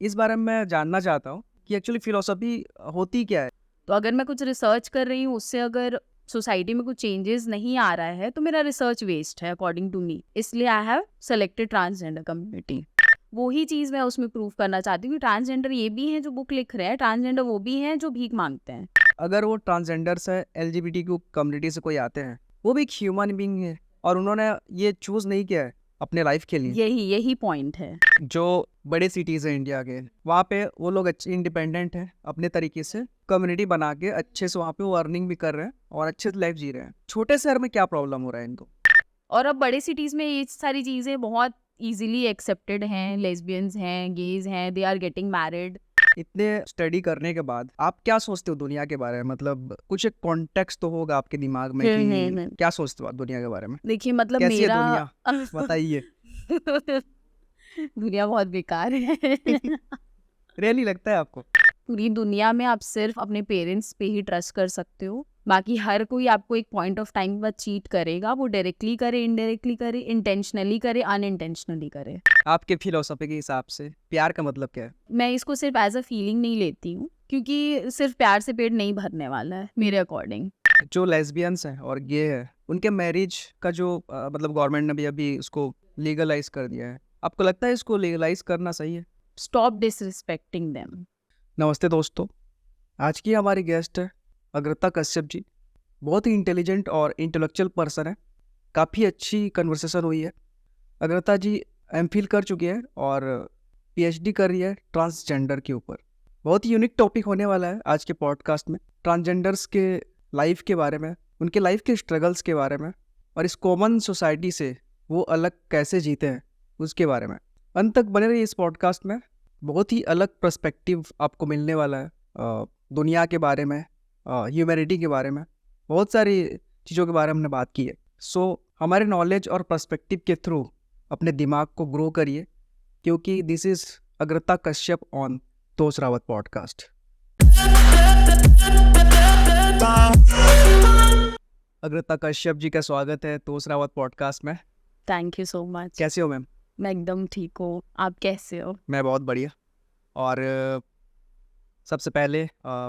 इस बारे में मैं जानना चाहता हूँ कि एक्चुअली फिलोसफी होती क्या है। तो अगर मैं कुछ रिसर्च कर रही हूँ उससे अगर सोसाइटी में कुछ चेंजेस नहीं आ रहा है तो मेरा रिसर्च वेस्ट है अकॉर्डिंग टू मी। इसलिए I have selected transgender community. वही चीज़ मैं उसमें प्रूव करना चाहती हूँ कि ट्रांसजेंडर ये भी हैं जो बुक लिख रहे हैं, ट्रांसजेंडर वो भी हैं जो भीख मांगते हैं। अगर वो ट्रांसजेंडर्स है, LGBTQ कम्युनिटी से कोई आते हैं, वो भी एक ह्यूमन बीइंग है और उन्होंने ये चूज नहीं किया है अपने लाइफ के लिए। यही पॉइंट है। जो बड़े सिटीज़ हैं इंडिया के, वहाँ पे वो लोग अच्छे इंडिपेंडेंट हैं, अपने तरीके से कम्युनिटी बना के अच्छे से वहाँ पे वो अर्निंग भी कर रहे हैं और अच्छे से लाइफ जी रहे हैं। छोटे शहर में क्या प्रॉब्लम हो रहा है इनको? और अब बड़े सिटीज़ में ये सारी चीज़ें बहुत इजीली एक्सेप्टेड हैं। लेस्बियंस हैं, गेज हैं, दे आर गेटिंग मैरिड। इतने स्टडी करने के बाद आप क्या सोचते हो दुनिया के बारे में? मतलब कुछ एक कॉन्टेक्स्ट तो होगा आपके दिमाग में कि क्या सोचते हो आप दुनिया के बारे में? देखिए मतलब कैसी है मेरा दुनिया? बताइए। दुनिया बहुत बेकार है। रियली लगता है आपको? पूरी दुनिया में आप सिर्फ अपने पेरेंट्स पे ही ट्रस्ट कर सकते हो। बाकी हर कोई आपको एक पॉइंट ऑफ टाइम बाद चीट करेगा, वो डायरेक्टली करे, इनडायरेक्टली करे, इंटेंशनली करे, अनइंटेंशनली करे। आपके फिलोसफी के हिसाब से प्यार का मतलब क्या है? मैं इसको सिर्फ एज अ फीलिंग नहीं लेती हूँ क्योंकि सिर्फ प्यार से पेट नहीं भरने वाला है मेरे अकॉर्डिंग। जो लेस्बियंस हैं और गे है, उनके मैरिज का जो मतलब गवर्नमेंट ने भी अभी उसको लीगलाइज कर दिया है, आपको लगता है इसको लीगलाइज करना सही है? Stop disrespecting them. नमस्ते दोस्तों, आज की हमारी गेस्ट है अग्रता कश्यप जी। बहुत ही इंटेलिजेंट और इंटेलेक्चुअल पर्सन है। काफ़ी अच्छी कन्वर्सेशन हुई है। अग्रता जी MPhil कर चुकी है और PhD कर रही है ट्रांसजेंडर के ऊपर। बहुत ही यूनिक टॉपिक होने वाला है आज के पॉडकास्ट में, ट्रांसजेंडर्स के लाइफ के बारे में, उनके लाइफ के स्ट्रगल्स के बारे में और इस कॉमन सोसाइटी से वो अलग कैसे जीते हैं उसके बारे में। अंत तक बने रहिए इस पॉडकास्ट में। बहुत ही अलग पर्सपेक्टिव आपको मिलने वाला है दुनिया के बारे में, ह्यूमैनिटी के बारे में, बहुत सारी चीज़ों के बारे में हमने बात की है। सो हमारे नॉलेज और पर्सपेक्टिव के थ्रू अपने दिमाग को ग्रो करिए, क्योंकि दिस इज़ अग्रता कश्यप ऑन तोस रावत पॉडकास्ट। अग्रता कश्यप जी का स्वागत है तोस रावत पॉडकास्ट में। Thank you so much. कैसे हो मैम? मैं एकदम ठीक हूँ, आप कैसे हो? मैं बहुत बढ़िया। और सबसे पहले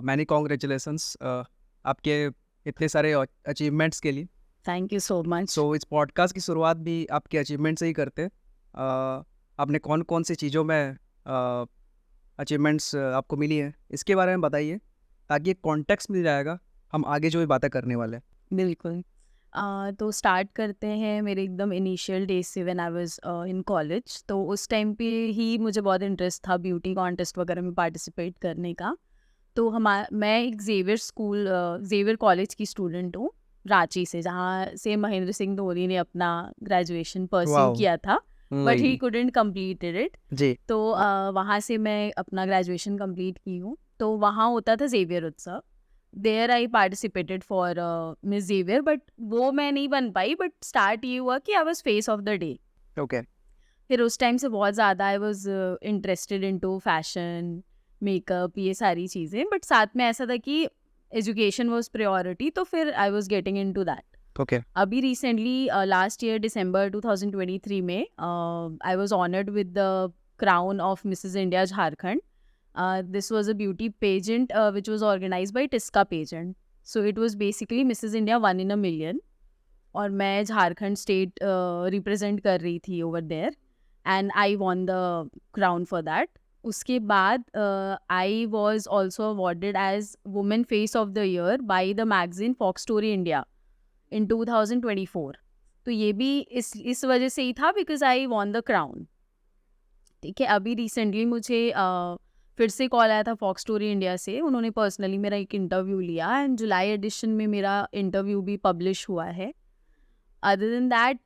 मैनी कॉन्ग्रेचुलेसन्स आपके इतने सारे अचीवमेंट्स के लिए। Thank you so much. So इस पॉडकास्ट की शुरुआत भी आपके अचीवमेंट से ही करते हैं। आपने कौन कौन सी चीज़ों में अचीवमेंट्स आपको मिली है, इसके बारे में बताइए, ताकि एक कॉन्टेक्स्ट मिल जाएगा हम आगे जो भी बातें करने वाले हैं। बिल्कुल। तो स्टार्ट करते हैं मेरे एकदम इनिशियल डेज से when I was in college. तो उस टाइम पे ही मुझे बहुत इंटरेस्ट था ब्यूटी कॉन्टेस्ट वगैरह में पार्टिसिपेट करने का। तो मैं एक जेवियर कॉलेज की स्टूडेंट हूँ, रांची से, जहाँ से महेंद्र सिंह धोनी ने अपना ग्रेजुएशन परस्यू वाओ। किया था, बट ही वही कुडंट कंप्लीटेड इट। जी। तो वहाँ से मैं अपना ग्रेजुएशन कंप्लीट की हूँ। तो वहाँ होता था Xavier Utsav. There I participated for Miss Xavier, but वो मैं नहीं बन पाई। बट स्टार्ट ये हुआ कि I was face of the day. Okay. फिर उस टाइम से बहुत ज़्यादा I was interested in to fashion, makeup, ये सारी चीज़ें। बट साथ में ऐसा था कि एजुकेशन वॉज प्रायोरिटी, तो फिर I was getting in to that. Okay. अभी रिसेंटली लास्ट ईयर दिसंबर 2023 में I was honoured with the crown of Mrs India Jharkhand. This was a beauty pageant which was organized by Tiska pageant. So it was basically Mrs. India 1 in a million. और मैं Jharkhand state represent कर रही थी over there, and I won the crown for that. उसके बाद I was also awarded as women face of the year by the magazine Fox Story India in 2024. तो ये भी इस वजह से ही था, because I won the crown. ठीक है. अभी रिसेंटली मुझे फिर से कॉल आया था फॉक्स स्टोरी इंडिया से. उन्होंने पर्सनली मेरा एक इंटरव्यू लिया एंड जुलाई एडिशन में मेरा इंटरव्यू भी पब्लिश हुआ है. Other than that,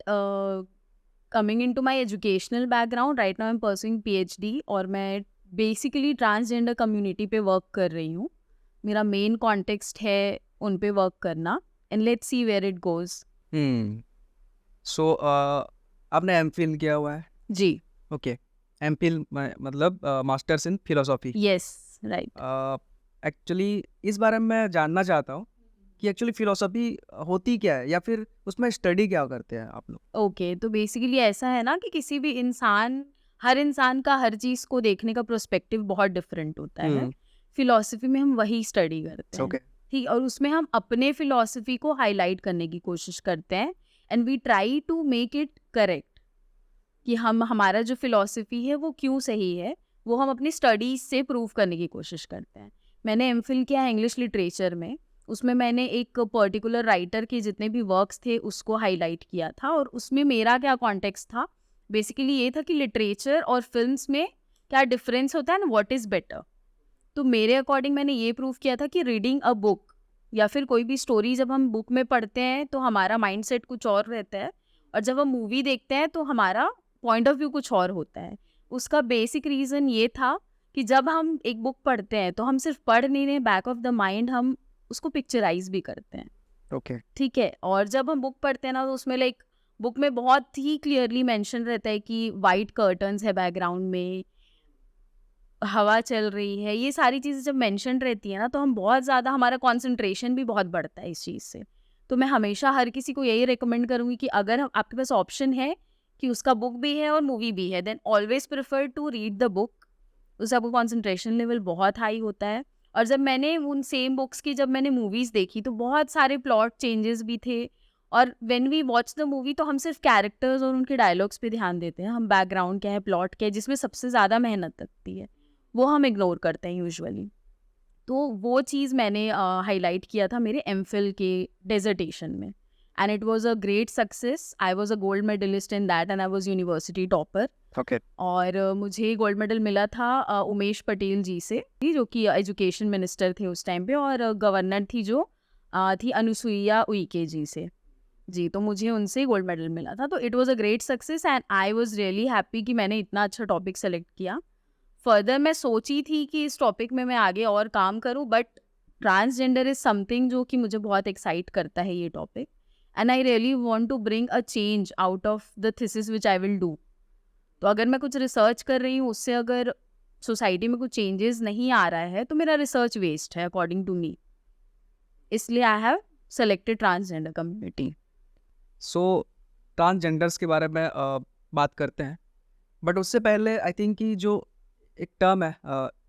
coming into my educational background, right now I am pursuing PhD और मैं बेसिकली ट्रांसजेंडर कम्युनिटी पे वर्क कर रही हूँ. मेरा मेन कॉन्टेक्स्ट है उन पे वर्क करना, and let's see where it goes. So आपने MPhil किया हुआ है? जी. ओके. MPhil मतलब masters in philosophy. Yes, right. Actually इस बारे में मैं जानना चाहता हूँ कि एक्चुअली फिलोसॉफी होती क्या है, या फिर उसमें स्टडी क्या करते हैं आप लोग? ओके. तो बेसिकली ऐसा है ना कि किसी भी इंसान हर इंसान का हर चीज़ को देखने का पर्सपेक्टिव बहुत डिफरेंट होता है। हम्म, फिलॉसफी में हम वही स्टडी करते हैं, ओके, ठीक, और उसमें हम अपने फिलॉसफी को हाईलाइट करने की कोशिश करते हैं and we try to make it correct, कि हम हमारा जो फिलॉसफी है वो क्यों सही है, वो हम अपनी स्टडीज से प्रूव करने की कोशिश करते हैं। मैंने एमफिल किया है इंग्लिश लिटरेचर में, उसमें मैंने एक पर्टिकुलर राइटर के जितने भी वर्क्स थे उसको हाईलाइट किया था, और उसमें मेरा क्या कॉन्टेक्स्ट था, बेसिकली ये था कि लिटरेचर और फिल्म्स में क्या डिफरेंस होता है एंड व्हाट इज़ बेटर। तो मेरे अकॉर्डिंग मैंने ये प्रूव किया था कि रीडिंग अ बुक या फिर कोई भी स्टोरी जब हम बुक में पढ़ते हैं तो हमारा माइंडसेट कुछ और रहता है, और जब हम मूवी देखते हैं तो हमारा पॉइंट ऑफ व्यू कुछ और होता है। उसका बेसिक रीज़न ये था कि जब हम एक बुक पढ़ते हैं तो हम सिर्फ पढ़ नहीं रहे, बैक ऑफ द माइंड हम उसको पिक्चराइज भी करते हैं, ओके, ठीक है। और जब हम बुक पढ़ते हैं ना तो उसमें लाइक बुक में बहुत ही क्लियरली मेंशन रहता है कि वाइट कर्टन्स है बैकग्राउंड में, हवा चल रही है, ये सारी चीज़ें जब मेंशन रहती है ना तो हम बहुत ज़्यादा, हमारा कंसंट्रेशन भी बहुत बढ़ता है इस चीज़ से। तो मैं हमेशा हर किसी को यही रिकमेंड करूँगी कि अगर आपके पास ऑप्शन है कि उसका बुक भी है और मूवी भी है, then always prefer to read the book. उससे आपको कंसंट्रेशन लेवल बहुत हाई होता है। और जब मैंने उन सेम बुक्स की जब मैंने मूवीज़ देखी तो बहुत सारे प्लॉट चेंजेस भी थे, और when we watch the movie तो हम सिर्फ कैरेक्टर्स और उनके डायलॉग्स पे ध्यान देते हैं, हम बैकग्राउंड क्या है, प्लॉट क्या है, जिसमें सबसे ज़्यादा मेहनत लगती है वो हम इग्नोर करते हैं यूजुअली। तो वो चीज़ मैंने हाईलाइट किया था मेरे एमफिल के डिसर्टेशन में, and it was a great success. I was a gold medalist in that and I was university topper. Okay, और मुझे गोल्ड मेडल मिला था उमेश पटेल जी से, जो कि एजुकेशन मिनिस्टर थे उस टाइम पे, और गवर्नर थी जो थी अनुसुईया उइके जी से। जी, तो मुझे उनसे गोल्ड मेडल मिला था। तो it was a great success and I was really happy कि मैंने इतना अच्छा टॉपिक सेलेक्ट किया। फर्दर मैं सोची थी कि इस टॉपिक में मैं आगे और काम करूं, बट ट्रांसजेंडर इज समथिंग जो कि मुझे बहुत एक्साइट करता है ये topic, and I really want to bring a change out of the thesis which I will do. तो अगर मैं कुछ रिसर्च कर रही हूँ उससे अगर सोसाइटी में कुछ चेंजेस नहीं आ रहा है तो मेरा रिसर्च वेस्ट है अकॉर्डिंग टू मी, इसलिए I have selected transgender community. So transgenders के बारे में बात करते हैं, बट उससे पहले आई थिंक कि जो एक टर्म है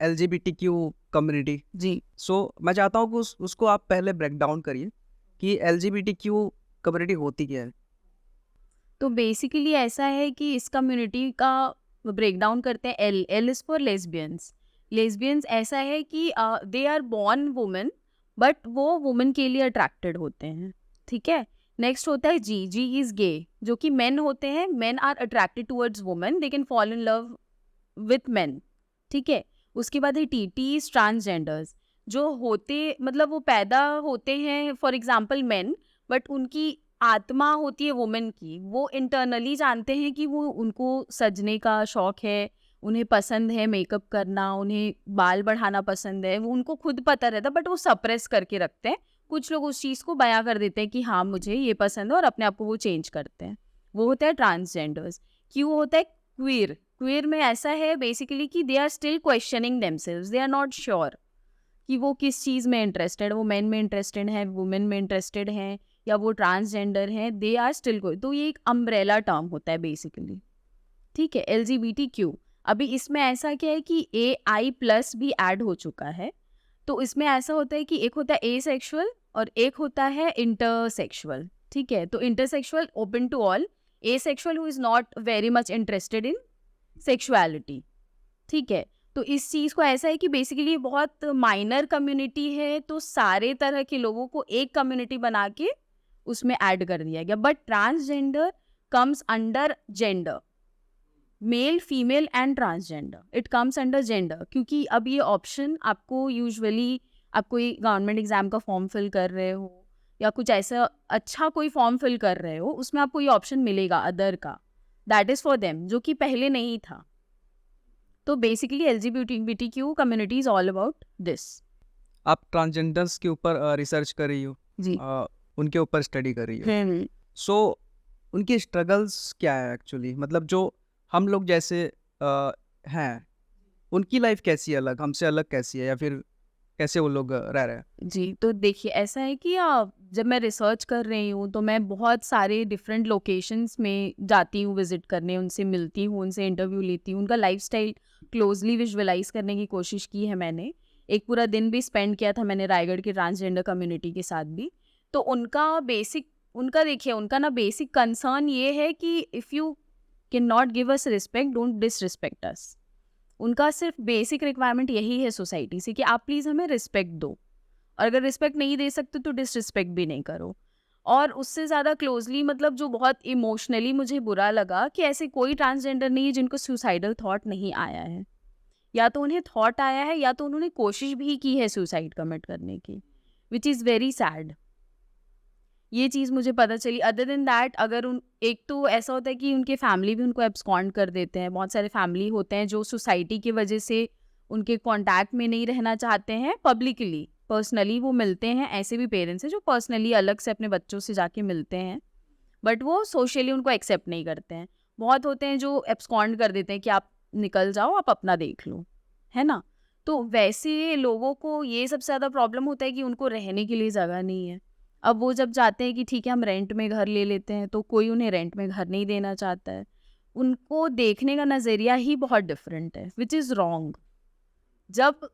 LGBTQ कम्युनिटी, जी, सो मैं चाहता हूँ कि उसको आप पहले ब्रेक डाउन करिए कि LGBTQ कम्युनिटी होती क्या है। तो बेसिकली ऐसा है कि इस कम्युनिटी का ब्रेक डाउन करते हैं। L L is for lesbians. Lesbians ऐसा है कि they are born women, but वो वुमेन के लिए अट्रैक्टेड होते हैं, ठीक है। नेक्स्ट होता है जी, जी इज गे, जो कि मेन होते हैं, men are attracted towards women, they can fall in love with men, ठीक है। उसके बाद है टी, टी इज ट्रांसजेंडर्स, जो होते मतलब वो पैदा होते हैं फॉर एग्जाम्पल मेन, बट उनकी आत्मा होती है वुमेन की, वो इंटरनली जानते हैं कि वो उनको सजने का शौक है, उन्हें पसंद है मेकअप करना, उन्हें बाल बढ़ाना पसंद है, वो उनको खुद पता रहता है बट वो सप्रेस करके रखते हैं। कुछ लोग उस चीज़ को बयां कर देते हैं कि हाँ मुझे ये पसंद है और अपने आप को वो चेंज करते हैं, वो होता है ट्रांसजेंडर्स। क्यों होता है क्वीर, क्वीर में ऐसा है बेसिकली कि they are still questioning themselves, they are not sure कि वो किस चीज़ में इंटरेस्टेड, वो मेन में इंटरेस्टेड है, वुमेन में इंटरेस्टेड हैं, या वो ट्रांसजेंडर हैं, दे आर स्टिल कोई। तो ये एक अम्ब्रेला टर्म होता है बेसिकली, ठीक है। LGBTQ, अभी इसमें ऐसा क्या है कि AI+ भी ऐड हो चुका है। तो इसमें ऐसा होता है कि एक होता है एसेक्सुअल और एक होता है इंटरसेक्सुअल, ठीक है। तो intersexual open to all, asexual who is not very much interested in sexuality, ठीक है। तो इस चीज़ को ऐसा है कि बेसिकली बहुत माइनर कम्युनिटी है, तो सारे तरह के लोगों को एक कम्युनिटी बना के उसमें ऐड कर दिया गया। But transgender comes under gender, male female and transgender, it comes under gender, क्योंकि अब ये ऑप्शन आपको यूजुअली, आप कोई गवर्नमेंट एग्जाम का फॉर्म फिल कर रहे हो या कुछ ऐसा अच्छा कोई फॉर्म फिल कर रहे हो, उसमें आपको ये ऑप्शन मिलेगा अदर का, दैट इज फॉर देम, जो कि पहले नहीं था। तो basically LGBTQ community is all about this. आप ट्रांसजेंडर्स के ऊपर रिसर्च कर रही हो, जी, उनके ऊपर स्टडी कर रही हो, सो उनकी स्ट्रगल्स क्या है एक्चुअली, मतलब जो हम लोग जैसे हैं, उनकी लाइफ कैसी है, अलग हमसे अलग कैसी है, या फिर कैसे वो लोग रह रहे हैं? जी, तो देखिए ऐसा है कि जब मैं रिसर्च कर रही हूँ तो मैं बहुत सारे डिफरेंट लोकेशंस में जाती हूँ विजिट करने, उनसे मिलती हूँ, उनसे इंटरव्यू लेती हूँ, उनका लाइफस्टाइल क्लोजली विजुअलाइज करने की कोशिश की है मैंने। एक पूरा दिन भी स्पेंड किया था मैंने रायगढ़ की ट्रांसजेंडर कम्युनिटी के साथ भी। तो उनका देखिए उनका ना बेसिक कंसर्न ये है कि if you can not give us respect, don't disrespect us. उनका सिर्फ बेसिक रिक्वायरमेंट यही है सोसाइटी से कि आप प्लीज़ हमें रिस्पेक्ट दो, और अगर रिस्पेक्ट नहीं दे सकते तो डिसरिस्पेक्ट भी नहीं करो। और उससे ज़्यादा क्लोजली मतलब जो बहुत इमोशनली मुझे बुरा लगा कि ऐसे कोई ट्रांसजेंडर नहीं है जिनको सुसाइडल थॉट नहीं आया है। या तो उन्हें थॉट आया है या तो उन्होंने कोशिश भी की है सुसाइड कमिट करने की, विच इज़ वेरी सैड। ये चीज़ मुझे पता चली। अदर देन दैट, अगर उन एक तो ऐसा होता है कि उनके फैमिली भी उनको एब्सकॉन्ड कर देते हैं। बहुत सारे फैमिली होते हैं जो सोसाइटी की वजह से उनके कॉन्टैक्ट में नहीं रहना चाहते हैं पब्लिकली, पर्सनली वो मिलते हैं। ऐसे भी पेरेंट्स हैं जो पर्सनली अलग से अपने बच्चों से जाके मिलते हैं, बट वो सोशली उनको एक्सेप्ट नहीं करते हैं। बहुत होते हैं जो एब्सकॉन्ड कर देते हैं कि आप निकल जाओ, आप अपना देख लो, है ना? तो वैसे लोगों को ये सबसे ज़्यादा प्रॉब्लम होता है कि उनको रहने के लिए जगह नहीं है। अब वो जब चाहते हैं कि ठीक है हम रेंट में घर ले लेते हैं, तो कोई उन्हें रेंट में घर नहीं देना चाहता है। उनको देखने का नज़रिया ही बहुत डिफरेंट है, विच इज़ रॉन्ग। जब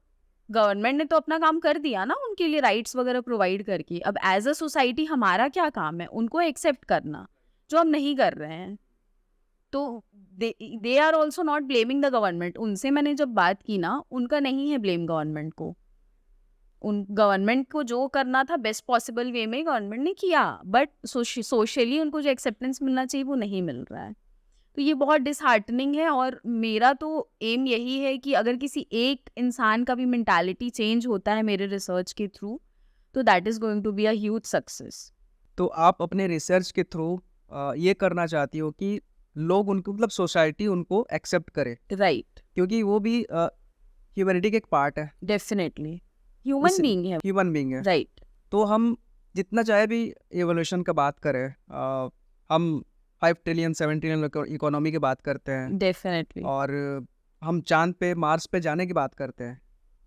गवर्नमेंट ने तो अपना काम कर दिया ना उनके लिए राइट्स वगैरह प्रोवाइड करके, अब एज अ सोसाइटी हमारा क्या काम है? उनको एक्सेप्ट करना, जो हम नहीं कर रहे हैं। तो they are also not blaming the government. उनसे मैंने जब बात की ना, उनका नहीं है ब्लेम गवर्नमेंट को। उन गवर्नमेंट को जो करना था बेस्ट पॉसिबल वे में गवर्नमेंट ने किया, बट सोशली उनको जो एक्सेप्टेंस मिलना चाहिए वो नहीं मिल रहा है। तो ये बहुत डिसहार्टनिंग है, और मेरा तो एम यही है कि अगर किसी एक इंसान का भी मेंटालिटी चेंज होता है मेरे रिसर्च के थ्रू, तो that is going to be a huge success. तो आप अपने रिसर्च के थ्रू ये करना चाहती हो कि लोग उनको मतलब सोसाइटी उनको एक्सेप्ट करे, राइट, क्योंकि वो भी ह्यूमैनिटी का एक पार्ट है, डेफिनेटली ह्यूमन बीइंग है। ह्यूमन बीइंग है। राइट, तो हम जितना चाहे भी एवोल्यूशन का बात करें, हम 5 ट्रिलियन 7 ट्रिलियन इकोनॉमी की बात करते हैं, डेफिनेटली। और हम चांद पे मार्स पे जाने की बात करते हैं,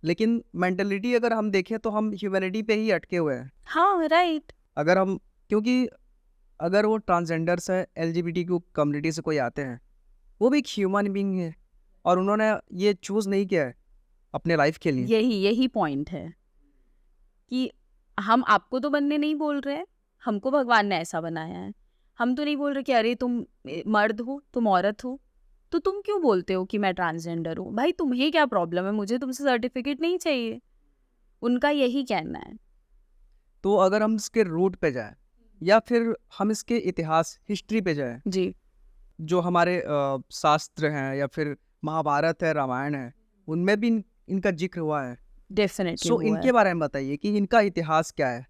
लेकिन मेंटलिटी अगर हम देखें तो हम ह्यूमैनिटी पे ही अटके हुए हैं। हाँ, राइट। अगर हम, क्योंकि अगर वो ट्रांसजेंडर्स है, एलजीबीटी कम्युनिटी से कोई आते हैं, वो भी एक ह्यूमन बीइंग है, और उन्होंने ये चूज़ नहीं किया है अपने लाइफ के लिए। यही पॉइंट है कि हम आपको तो बनने नहीं बोल रहे हैं, हमको भगवान ने ऐसा बनाया है। हम तो नहीं बोल रहे कि अरे तुम मर्द हो, तुम औरत हो, तो तुम क्यों बोलते हो कि मैं ट्रांसजेंडर हूँ? भाई तुम्हें क्या प्रॉब्लम है? मुझे तुमसे सर्टिफिकेट नहीं चाहिए। उनका यही कहना है। तो अगर हम इसके रूट पे जाएं, या फिर हम इसके इतिहास हिस्ट्री पे जाएं, जी, जो हमारे शास्त्र हैं या फिर महाभारत है, रामायण है, उनमें भी इनका जिक्र हुआ है। डेफिनेटली सो हुआ है। इनके बारे में बताइए कि इनका इतिहास क्या है।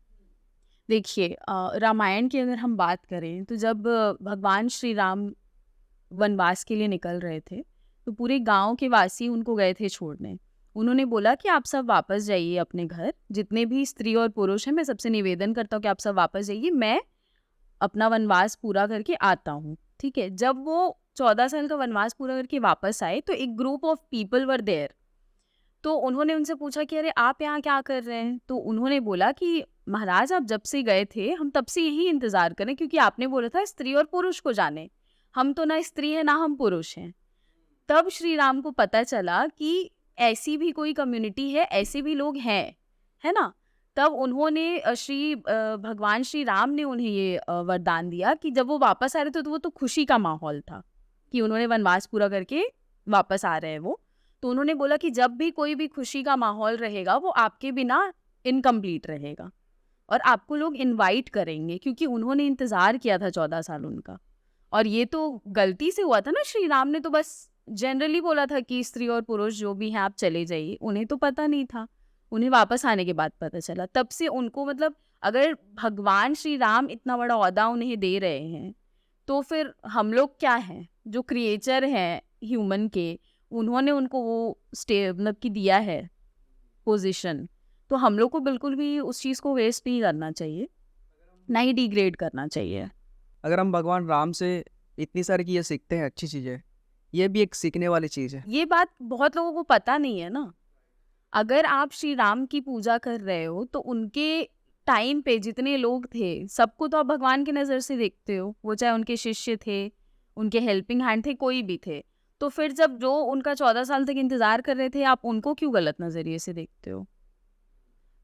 देखिए रामायण की अगर हम बात करें तो जब भगवान श्री राम वनवास के लिए निकल रहे थे, तो पूरे गांव के वासी उनको गए थे छोड़ने। उन्होंने बोला कि आप सब वापस जाइए अपने घर, जितने भी स्त्री और पुरुष हैं मैं सबसे निवेदन करता हूँ कि आप सब वापस जाइए, मैं अपना वनवास पूरा करके आता हूँ। ठीक है, जब वो 14 साल का वनवास पूरा करके वापस आए तो एक group of people were there. तो उन्होंने उनसे पूछा कि अरे आप यहाँ क्या कर रहे हैं? तो उन्होंने बोला कि महाराज आप जब से गए थे हम तब से यही इंतजार करें, क्योंकि आपने बोला था स्त्री और पुरुष को जाने, हम तो ना स्त्री है ना हम पुरुष हैं। तब श्री राम को पता चला कि ऐसी भी कोई कम्युनिटी है, ऐसे भी लोग हैं, है ना? तब उन्होंने भगवान श्री राम ने उन्हें ये वरदान दिया कि जब वो वापस आ रहे थे तो वो तो खुशी का माहौल था कि उन्होंने वनवास पूरा करके वापस आ रहे हैं वो। तो उन्होंने बोला कि जब भी कोई भी खुशी का माहौल रहेगा वो आपके बिना इनकम्प्लीट रहेगा, और आपको लोग इनवाइट करेंगे, क्योंकि उन्होंने इंतजार किया था 14 साल उनका। और ये तो गलती से हुआ था ना, श्री राम ने तो बस जनरली बोला था कि स्त्री और पुरुष जो भी हैं आप चले जाइए, उन्हें तो पता नहीं था, उन्हें वापस आने के बाद पता चला। तब से उनको मतलब अगर भगवान श्री राम इतना बड़ा ओहदा उन्हें दे रहे हैं, तो फिर हम लोग क्या हैं जो क्रिएचर हैं ह्यूमन के, उन्होंने उनको वो मतलब कि दिया है पोजीशन, तो हम लोग को बिल्कुल भी उस चीज़ को वेस्ट नहीं करना चाहिए, ना ही डिग्रेड करना चाहिए। अगर हम भगवान राम से इतनी सारी चीज़ें सीखते हैं, अच्छी चीज़ें, ये भी एक सीखने वाली चीज़ है। ये बात बहुत लोगों को पता नहीं है ना। अगर आप श्री राम की पूजा कर रहे हो तो उनके टाइम पे जितने लोग थे सबको तो आप भगवान की नज़र से देखते हो, वो चाहे उनके शिष्य थे, उनके हेल्पिंग हैंड थे, कोई भी थे। तो फिर जब जो उनका 14 साल तक इंतज़ार कर रहे थे, आप उनको क्यों गलत नज़रिए से देखते हो?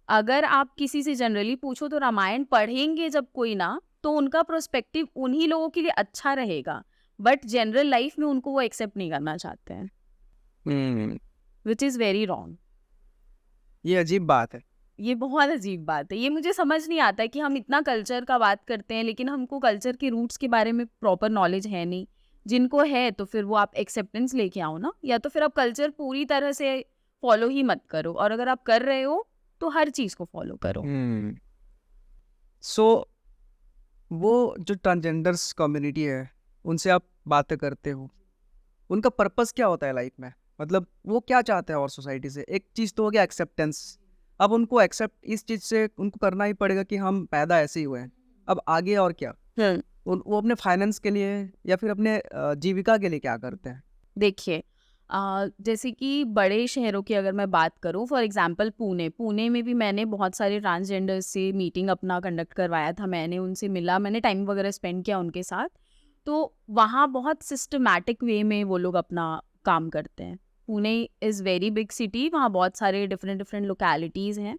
अगर आप किसी से जनरली पूछो तो रामायण पढ़ेंगे जब कोई ना, तो उनका पर्सपेक्टिव उन्हीं लोगों के लिए अच्छा रहेगा, बट जनरल लाइफ में उनको वो एक्सेप्ट नहीं करना चाहते हैं, हम्म, विच इज़ वेरी रॉन्ग। ये अजीब बात है। ये बहुत अजीब बात है। ये मुझे समझ नहीं आता है कि हम इतना कल्चर का बात करते हैं, लेकिन हमको कल्चर के रूट्स के बारे में प्रॉपर नॉलेज है नहीं। जिनको है तो फिर वो आप एक्सेप्टेंस लेके आओ ना, या तो फिर आप कल्चर पूरी तरह से फॉलो ही मत करो, और अगर आप कर रहे हो तो हर चीज़ को फॉलो करो। सो वो जो ट्रांसजेंडर्स कम्युनिटी है, उनसे आप बातें करते हो, उनका पर्पस क्या होता है लाइफ में? मतलब वो क्या चाहते हैं और सोसाइटी से? एक चीज़ तो हो गया एक्सेप्टेंस, अब उनको एक्सेप्ट इस चीज़ से उनको करना ही पड़ेगा कि हम पैदा ऐसे ही हुए हैं। अब आगे और क्या? वो अपने फाइनेंस के लिए या फिर अपने जीविका के लिए क्या करते हैं? देखिए, जैसे कि बड़े शहरों की अगर मैं बात करूं, फॉर एग्जांपल पुणे में भी मैंने बहुत सारे ट्रांसजेंडर से मीटिंग अपना कंडक्ट करवाया था। मैंने उनसे मिला, मैंने टाइम वगैरह स्पेंड किया उनके साथ। तो वहाँ बहुत सिस्टमैटिक वे में वो लोग अपना काम करते हैं। Pune is very big city, वहाँ बहुत सारे डिफरेंट डिफरेंट लोकेलिटीज़ हैं।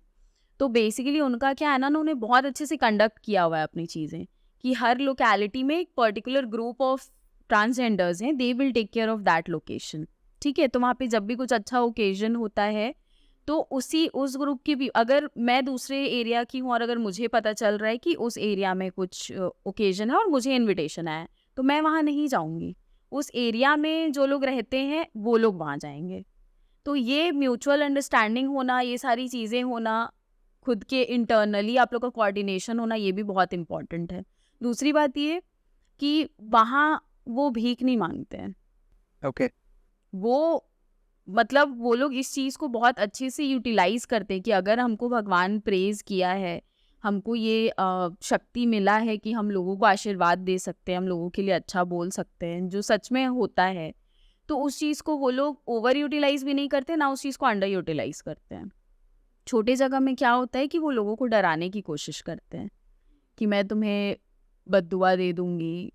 तो बेसिकली उनका क्या है ना, उन्होंने बहुत अच्छे से कंडक्ट किया हुआ है अपनी चीज़ें, कि हर लोकेलिटी में एक पर्टिकुलर ग्रुप ऑफ ट्रांसजेंडर्स हैं, they will take care of that location. ठीक है, तो वहाँ पे जब भी कुछ अच्छा ओकेजन होता है तो उस ग्रुप की भी, अगर मैं दूसरे एरिया की हूँ और अगर मुझे पता चल रहा है कि उस एरिया में कुछ ओकेजन है और मुझे इनविटेशन आया है, तो मैं वहाँ नहीं जाऊँगी। उस एरिया में जो लोग रहते हैं वो लोग वहाँ जाएंगे। तो ये म्यूचुअल अंडरस्टैंडिंग होना, ये सारी चीज़ें होना, खुद के इंटरनली आप लोग का कोऑर्डिनेशन होना, ये भी बहुत इंपॉर्टेंट है। दूसरी बात ये कि वहाँ वो भीख नहीं मांगते हैं। ओके। वो मतलब वो लोग इस चीज़ को बहुत अच्छे से यूटिलाइज करते हैं कि अगर हमको भगवान प्रेज किया है, हमको ये शक्ति मिला है कि हम लोगों को आशीर्वाद दे सकते हैं, हम लोगों के लिए अच्छा बोल सकते हैं, जो सच में होता है, तो उस चीज़ को वो लोग ओवर यूटिलाइज भी नहीं करते, ना उस चीज़ को अंडर यूटिलाइज करते हैं। छोटे जगह में क्या होता है कि वो लोगों को डराने की कोशिश करते हैं कि मैं तुम्हें बद्दुआ दे दूंगी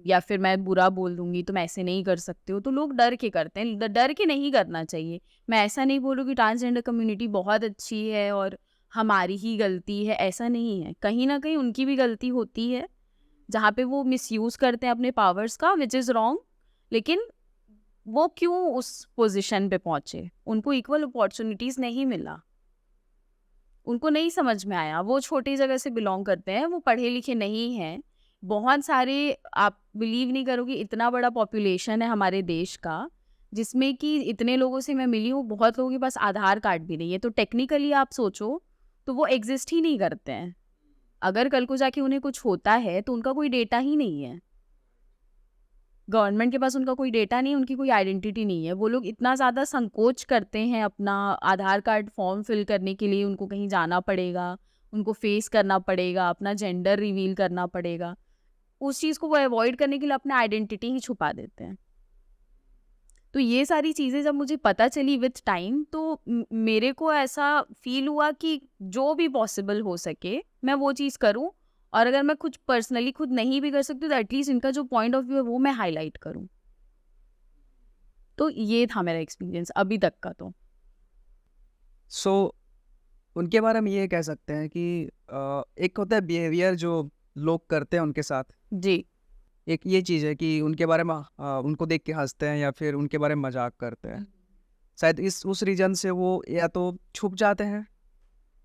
या फिर मैं बुरा बोल दूंगी, तुम ऐसे नहीं कर सकते हो। तो लोग डर के करते हैं, डर के नहीं करना चाहिए। मैं ऐसा नहीं बोलूँ कि ट्रांसजेंडर कम्युनिटी बहुत अच्छी है और हमारी ही गलती है, ऐसा नहीं है। कहीं ना कहीं उनकी भी गलती होती है, जहाँ पे वो मिसयूज़ करते हैं अपने पावर्स का, विच इज़ रॉन्ग। लेकिन वो क्यों उस पोजीशन पे पहुंचे? उनको इक्वल अपॉर्चुनिटीज़ नहीं मिला, उनको नहीं समझ में आया। वो छोटी जगह से बिलोंग करते हैं, वो पढ़े लिखे नहीं हैं। बहुत सारे, आप बिलीव नहीं करोगे, इतना बड़ा पॉपुलेशन है हमारे देश का, जिसमें कि इतने लोगों से मैं मिली हूँ, बहुत लोगों के पास आधार कार्ड भी नहीं है। तो टेक्निकली आप सोचो तो वो एग्जिस्ट ही नहीं करते हैं। अगर कल को जाके उन्हें कुछ होता है तो उनका कोई डेटा ही नहीं है, गवर्नमेंट के पास उनका कोई डेटा नहीं है, उनकी कोई आइडेंटिटी नहीं है। वो लोग इतना ज़्यादा संकोच करते हैं अपना आधार कार्ड फॉर्म फिल करने के लिए, उनको कहीं जाना पड़ेगा, उनको फेस करना पड़ेगा, अपना जेंडर रिवील करना पड़ेगा। उस चीज़ को वो अवॉइड करने के लिए अपना आइडेंटिटी ही छुपा देते हैं। तो ये सारी चीज़ें जब मुझे पता चली विथ टाइम, तो मेरे को ऐसा फील हुआ कि जो भी पॉसिबल हो सके मैं वो चीज़ करूं, और अगर मैं कुछ पर्सनली खुद नहीं भी कर सकती तो एटलीस्ट इनका जो पॉइंट ऑफ व्यू है वो मैं हाईलाइट करूं। तो ये था मेरा एक्सपीरियंस अभी तक का। तो सो उनके बारे में ये कह सकते हैं कि एक होता है बिहेवियर जो लोग करते हैं उनके साथ, जी, एक ये चीज़ है कि उनके बारे में उनको देख के हंसते हैं या फिर उनके बारे में मजाक करते हैं। शायद इस उस रीजन से वो या तो छुप जाते हैं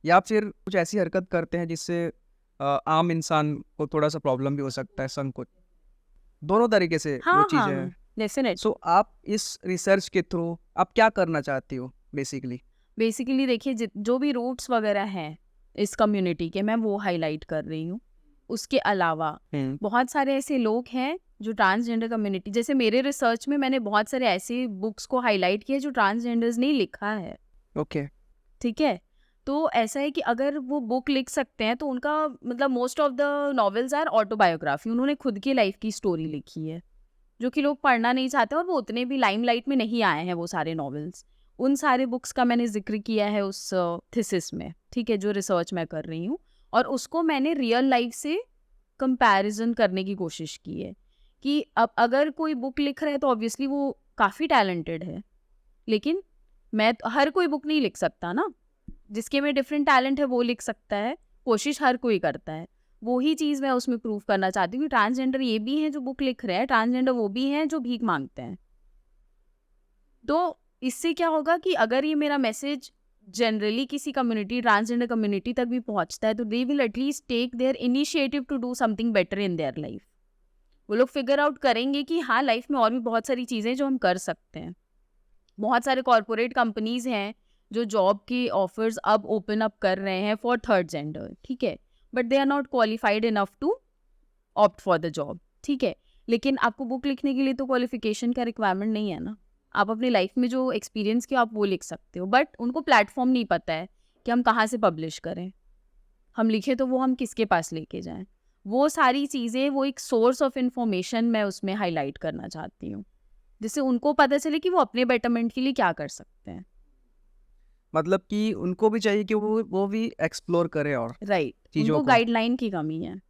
या फिर कुछ ऐसी हरकत करते हैं जिससे आम इंसान को थोड़ा सा प्रॉब्लम भी हो सकता है, संकोच। दोनों तरीके से वो हाँ चीज़ें हाँ, हैं। डेफिनेट। सो आप इस रिसर्च के थ्रू आप क्या करना चाहती हो बेसिकली? बेसिकली देखिए, जो भी रूट्स वगैरह हैं इस कम्युनिटी के, मैं वो हाईलाइट कर रही हूँ। उसके अलावा बहुत सारे ऐसे लोग हैं जो ट्रांसजेंडर कम्युनिटी, जैसे मेरे रिसर्च में मैंने बहुत सारे ऐसे बुक्स को हाईलाइट किया जो ट्रांसजेंडर्स ने लिखा है। ओके। ठीक है, तो ऐसा है कि अगर वो बुक लिख सकते हैं तो उनका मतलब most of the novels are autobiography, उन्होंने खुद की लाइफ की स्टोरी लिखी है, जो कि लोग पढ़ना नहीं चाहते, और वो उतने भी लाइमलाइट में नहीं आए हैं वो सारे नॉवेल्स। उन सारे बुक्स का मैंने जिक्र किया है उस थीसिस में, ठीक है, जो रिसर्च मैं कर रही हूँ, और उसको मैंने रियल लाइफ से कंपैरिजन करने की कोशिश की है कि अब अगर कोई बुक लिख रहा है तो ऑब्वियसली वो काफ़ी टैलेंटेड है, लेकिन मैं हर कोई बुक नहीं लिख सकता ना, जिसके में डिफरेंट टैलेंट है वो लिख सकता है, कोशिश हर कोई करता है। वो ही चीज़ मैं उसमें प्रूव करना चाहती हूँ कि ट्रांसजेंडर ये भी हैं जो बुक लिख रहे हैं, ट्रांसजेंडर वो भी हैं जो भीख मांगते हैं। तो इससे क्या होगा कि अगर ये मेरा मैसेज जनरली किसी कम्युनिटी, ट्रांसजेंडर कम्युनिटी तक भी पहुंचता है, तो they will at least take their initiative to do something better in their life. वो लोग फिगर आउट करेंगे कि हाँ, लाइफ में और भी बहुत सारी चीज़ें जो हम कर सकते हैं। बहुत सारे कॉरपोरेट कंपनीज हैं जो जॉब की ऑफर्स अब ओपन अप कर रहे हैं फॉर थर्ड जेंडर, ठीक है, but they are not qualified enough to opt for the job, ठीक है। लेकिन आपको बुक लिखने के लिए तो क्वालिफिकेशन का रिक्वायरमेंट नहीं है ना, आप अपनी लाइफ में जो एक्सपीरियंस किया आप वो लिख सकते हो, बट उनको प्लेटफॉर्म नहीं पता है कि हम कहाँ से पब्लिश करें, हम लिखे तो वो हम किसके पास लेके जाएं। वो सारी चीज़ें, वो एक सोर्स ऑफ इंफॉर्मेशन मैं उसमें हाईलाइट करना चाहती हूँ, जिससे उनको पता चले कि वो अपने बेटरमेंट के लिए क्या कर सकते हैं। मतलब कि उनको भी चाहिए कि वो भी एक्सप्लोर करें और राइट, चीज़ों उनको को। गाइडलाइन की कमी है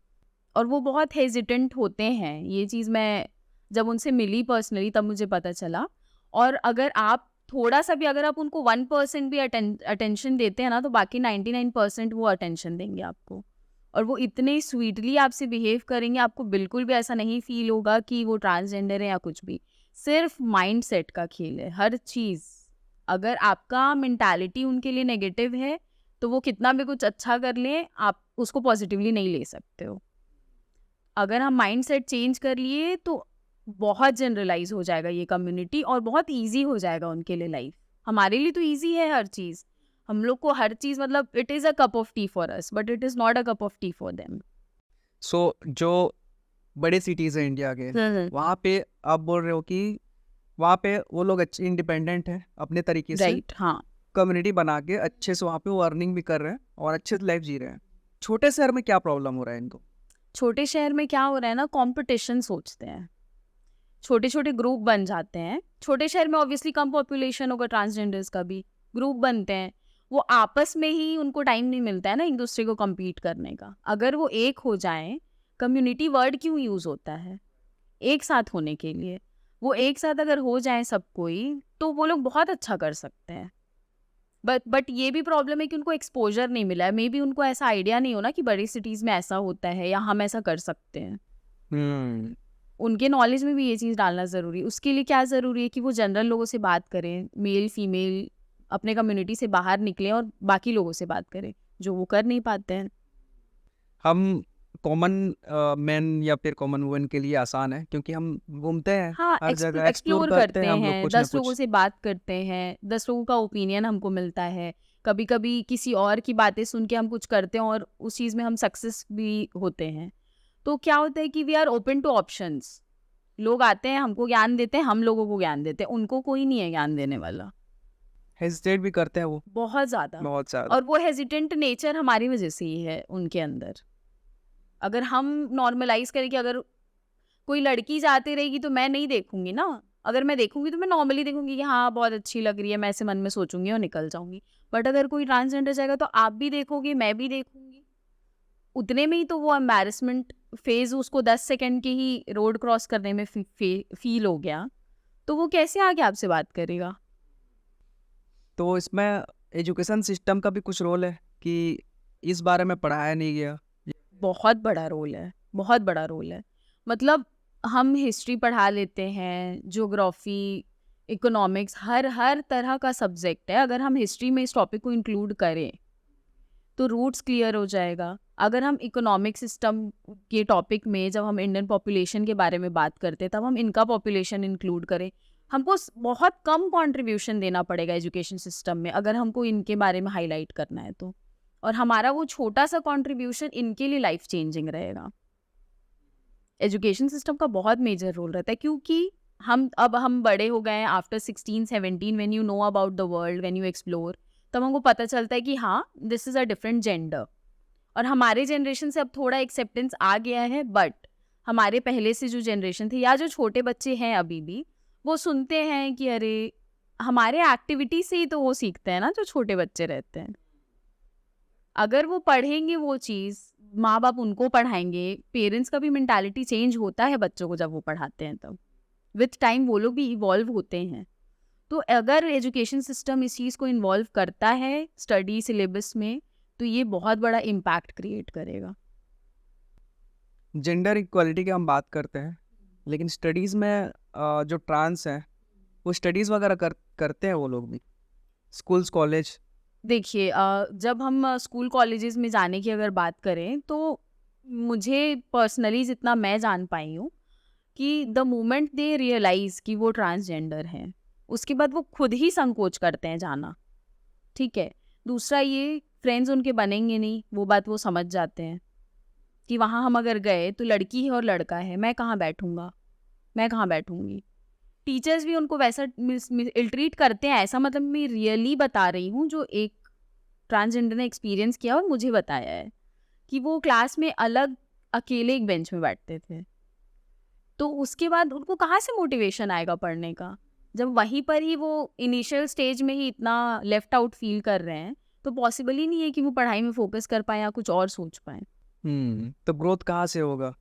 और वो बहुत हेजिटेंट होते हैं। ये चीज़ मैं जब उनसे मिली पर्सनली तब मुझे पता चला। और अगर आप थोड़ा सा भी, अगर आप उनको 1% भी अटेंशन देते हैं ना, तो बाकी 99% वो अटेंशन देंगे आपको, और वो इतने स्वीटली आपसे बिहेव करेंगे, आपको बिल्कुल भी ऐसा नहीं फील होगा कि वो ट्रांसजेंडर है या कुछ भी। सिर्फ माइंड सेट का खेल है हर चीज़। अगर आपका मेंटालिटी उनके लिए नेगेटिव है तो वो कितना भी कुछ अच्छा कर लें, आप उसको पॉजिटिवली नहीं ले सकते हो। अगर हम माइंड सेट चेंज कर लिए तो बहुत जनरलाइज हो जाएगा ये कम्युनिटी और बहुत इजी हो जाएगा उनके लिए लाइफ। हमारे लिए तो इजी है हर चीज़, हम लोग को हर चीज़, मतलब it is a cup of tea for us but it is not a cup of tea for them. So जो बड़े सिटीज़ हैं इंडिया के, वहाँ पे आप बोल रहे हो कि वहाँ पे वो लोग अच्छे इंडिपेंडेंट हैं अपने तरीके से, राइट, हाँ। कम्युनिटी बना के अच्छे से वहाँ पे वो अर्निंग भी कर रहे हैं और अच्छे से लाइफ जी रहे हैं। छोटे शहर में क्या प्रॉब्लम हो रहा है इनको? छोटे शहर में क्या हो रहा है ना, कंपटीशन सोचते हैं, छोटे छोटे ग्रुप बन जाते हैं। छोटे शहर में ऑब्वियसली कम पॉपुलेशन होगा, ट्रांसजेंडर्स का भी ग्रुप बनते हैं, वो आपस में ही उनको टाइम नहीं मिलता है ना एक दूसरे को compete करने का। अगर वो एक हो जाएं, कम्युनिटी वर्ड क्यों यूज़ होता है, एक साथ होने के लिए। वो एक साथ अगर हो जाए सब कोई, तो वो लोग बहुत अच्छा कर सकते हैं। बट ये भी प्रॉब्लम है कि उनको एक्सपोजर नहीं मिला है। मे बी उनको ऐसा आइडिया नहीं हो ना कि बड़ी सिटीज़ में ऐसा होता है या हम ऐसा कर सकते हैं। उनके नॉलेज में भी ये चीज़ डालना ज़रूरी है। उसके लिए क्या ज़रूरी है कि वो जनरल लोगों से बात करें, मेल फीमेल, अपने कम्युनिटी से बाहर निकलें और बाकी लोगों से बात करें, जो वो कर नहीं पाते हैं। हम कॉमन मैन या फिर कॉमन वुमन के लिए आसान है क्योंकि हम घूमते हैं हाँ, हर जगह, एक्सप्लोर एक्सप्लोर करते करते हैं हम लोग हैं, कुछ ना 10 लोगों कुछ। से बात करते हैं, 10 लोगों का ओपिनियन हमको मिलता है। कभी-कभी किसी और की बातें सुन के हम कुछ करते हैं और उस चीज़ में हम सक्सेस भी होते हैं। तो क्या होता है कि we are open to options. लोग आते हैं, हमको ज्ञान देते हैं, हम लोगों को ज्ञान देते हैं, उनको कोई नहीं है ज्ञान देने वाला। हेजिटेट भी करते हैं वो बहुत ज़्यादा। बहुत ज़्यादा। और वो हेजिटेंट नेचर हमारी वजह से ही है उनके अंदर। अगर हम नॉर्मलाइज करें कि अगर कोई लड़की जाती रहेगी तो मैं नहीं देखूंगी ना, अगर मैं देखूंगी तो मैं नॉर्मली देखूंगी कि हाँ बहुत अच्छी लग रही है, मैं ऐसे मन में सोचूंगी और निकल जाऊंगी। बट अगर कोई ट्रांसजेंडर जाएगा तो आप भी देखोगे, मैं भी देखूंगी, उतने में ही तो वो एम्बैरेसमेंट फेज उसको 10 सेकंड के ही रोड क्रॉस करने में फील हो गया, तो वो कैसे आगे आपसे बात करेगा। तो इसमें एजुकेशन सिस्टम का भी कुछ रोल है कि इस बारे में पढ़ाया नहीं गया। बहुत बड़ा रोल है, बहुत बड़ा रोल है। मतलब हम हिस्ट्री पढ़ा लेते हैं, ज्योग्राफी, इकोनॉमिक्स, हर तरह का सब्जेक्ट है। अगर हम हिस्ट्री में इस टॉपिक को इंक्लूड करें तो रूट्स क्लियर हो जाएगा। अगर हम इकोनॉमिक सिस्टम के टॉपिक में जब हम इंडियन पॉपुलेशन के बारे में बात करते हैं तब हम इनका पॉपुलेशन इंक्लूड करें, हमको बहुत कम कंट्रीब्यूशन देना पड़ेगा एजुकेशन सिस्टम में अगर हमको इनके बारे में हाईलाइट करना है तो। और हमारा वो छोटा सा कंट्रीब्यूशन इनके लिए लाइफ चेंजिंग रहेगा। एजुकेशन सिस्टम का बहुत मेजर रोल रहता है क्योंकि हम बड़े हो गए हैं। After 16-17 when you know about the world, when you explore, तब हमको पता चलता है कि हाँ, this is a different gender. और हमारे जनरेशन से अब थोड़ा एक्सेप्टेंस आ गया है, बट हमारे पहले से जो जनरेशन थी या जो छोटे बच्चे हैं अभी भी, वो सुनते हैं कि अरे हमारे एक्टिविटी से ही तो वो सीखते हैं ना जो छोटे बच्चे रहते हैं। अगर वो पढ़ेंगे वो चीज़, माँ बाप उनको पढ़ाएंगे, पेरेंट्स का भी मेंटालिटी चेंज होता है बच्चों को जब वो पढ़ाते हैं तब। विथ टाइम वो लोग भी इवॉल्व होते हैं। तो अगर एजुकेशन सिस्टम इस चीज़ को इन्वॉल्व करता है स्टडी सिलेबस में, तो ये बहुत बड़ा इम्पैक्ट क्रिएट करेगा। जेंडर इक्वालिटी की हम बात करते हैं, लेकिन स्टडीज़ में जो ट्रांस हैं वो स्टडीज़ वगैरह करते हैं वो लोग भी, स्कूल्स कॉलेज? देखिए जब हम स्कूल कॉलेजेस में जाने की अगर बात करें तो मुझे पर्सनली जितना मैं जान पाई हूँ कि द मोमेंट दे रियलाइज कि वो ट्रांसजेंडर हैं, उसके बाद वो खुद ही संकोच करते हैं जाना। ठीक है। दूसरा ये, फ्रेंड्स उनके बनेंगे नहीं, वो बात वो समझ जाते हैं कि वहाँ हम अगर गए तो लड़की है और लड़का है, मैं कहाँ बैठूंगा, मैं कहाँ बैठूंगी। टीचर्स भी उनको वैसा इल ट्रीट करते हैं, ऐसा मतलब मैं रियली बता रही हूँ जो एक ट्रांसजेंडर ने एक्सपीरियंस किया और मुझे बताया है कि वो क्लास में अलग अकेले एक बेंच में बैठते थे। तो उसके बाद उनको कहाँ से मोटिवेशन आएगा पढ़ने का, जब वहीं पर ही वो इनिशियल स्टेज में ही इतना लेफ्ट आउट फील कर रहे हैं। तो पॉसिबल ही नहीं है कि वो पढ़ाई में फोकस कर पाए या कुछ और सोच पाए। तो ग्रोथ कहाँ से होगा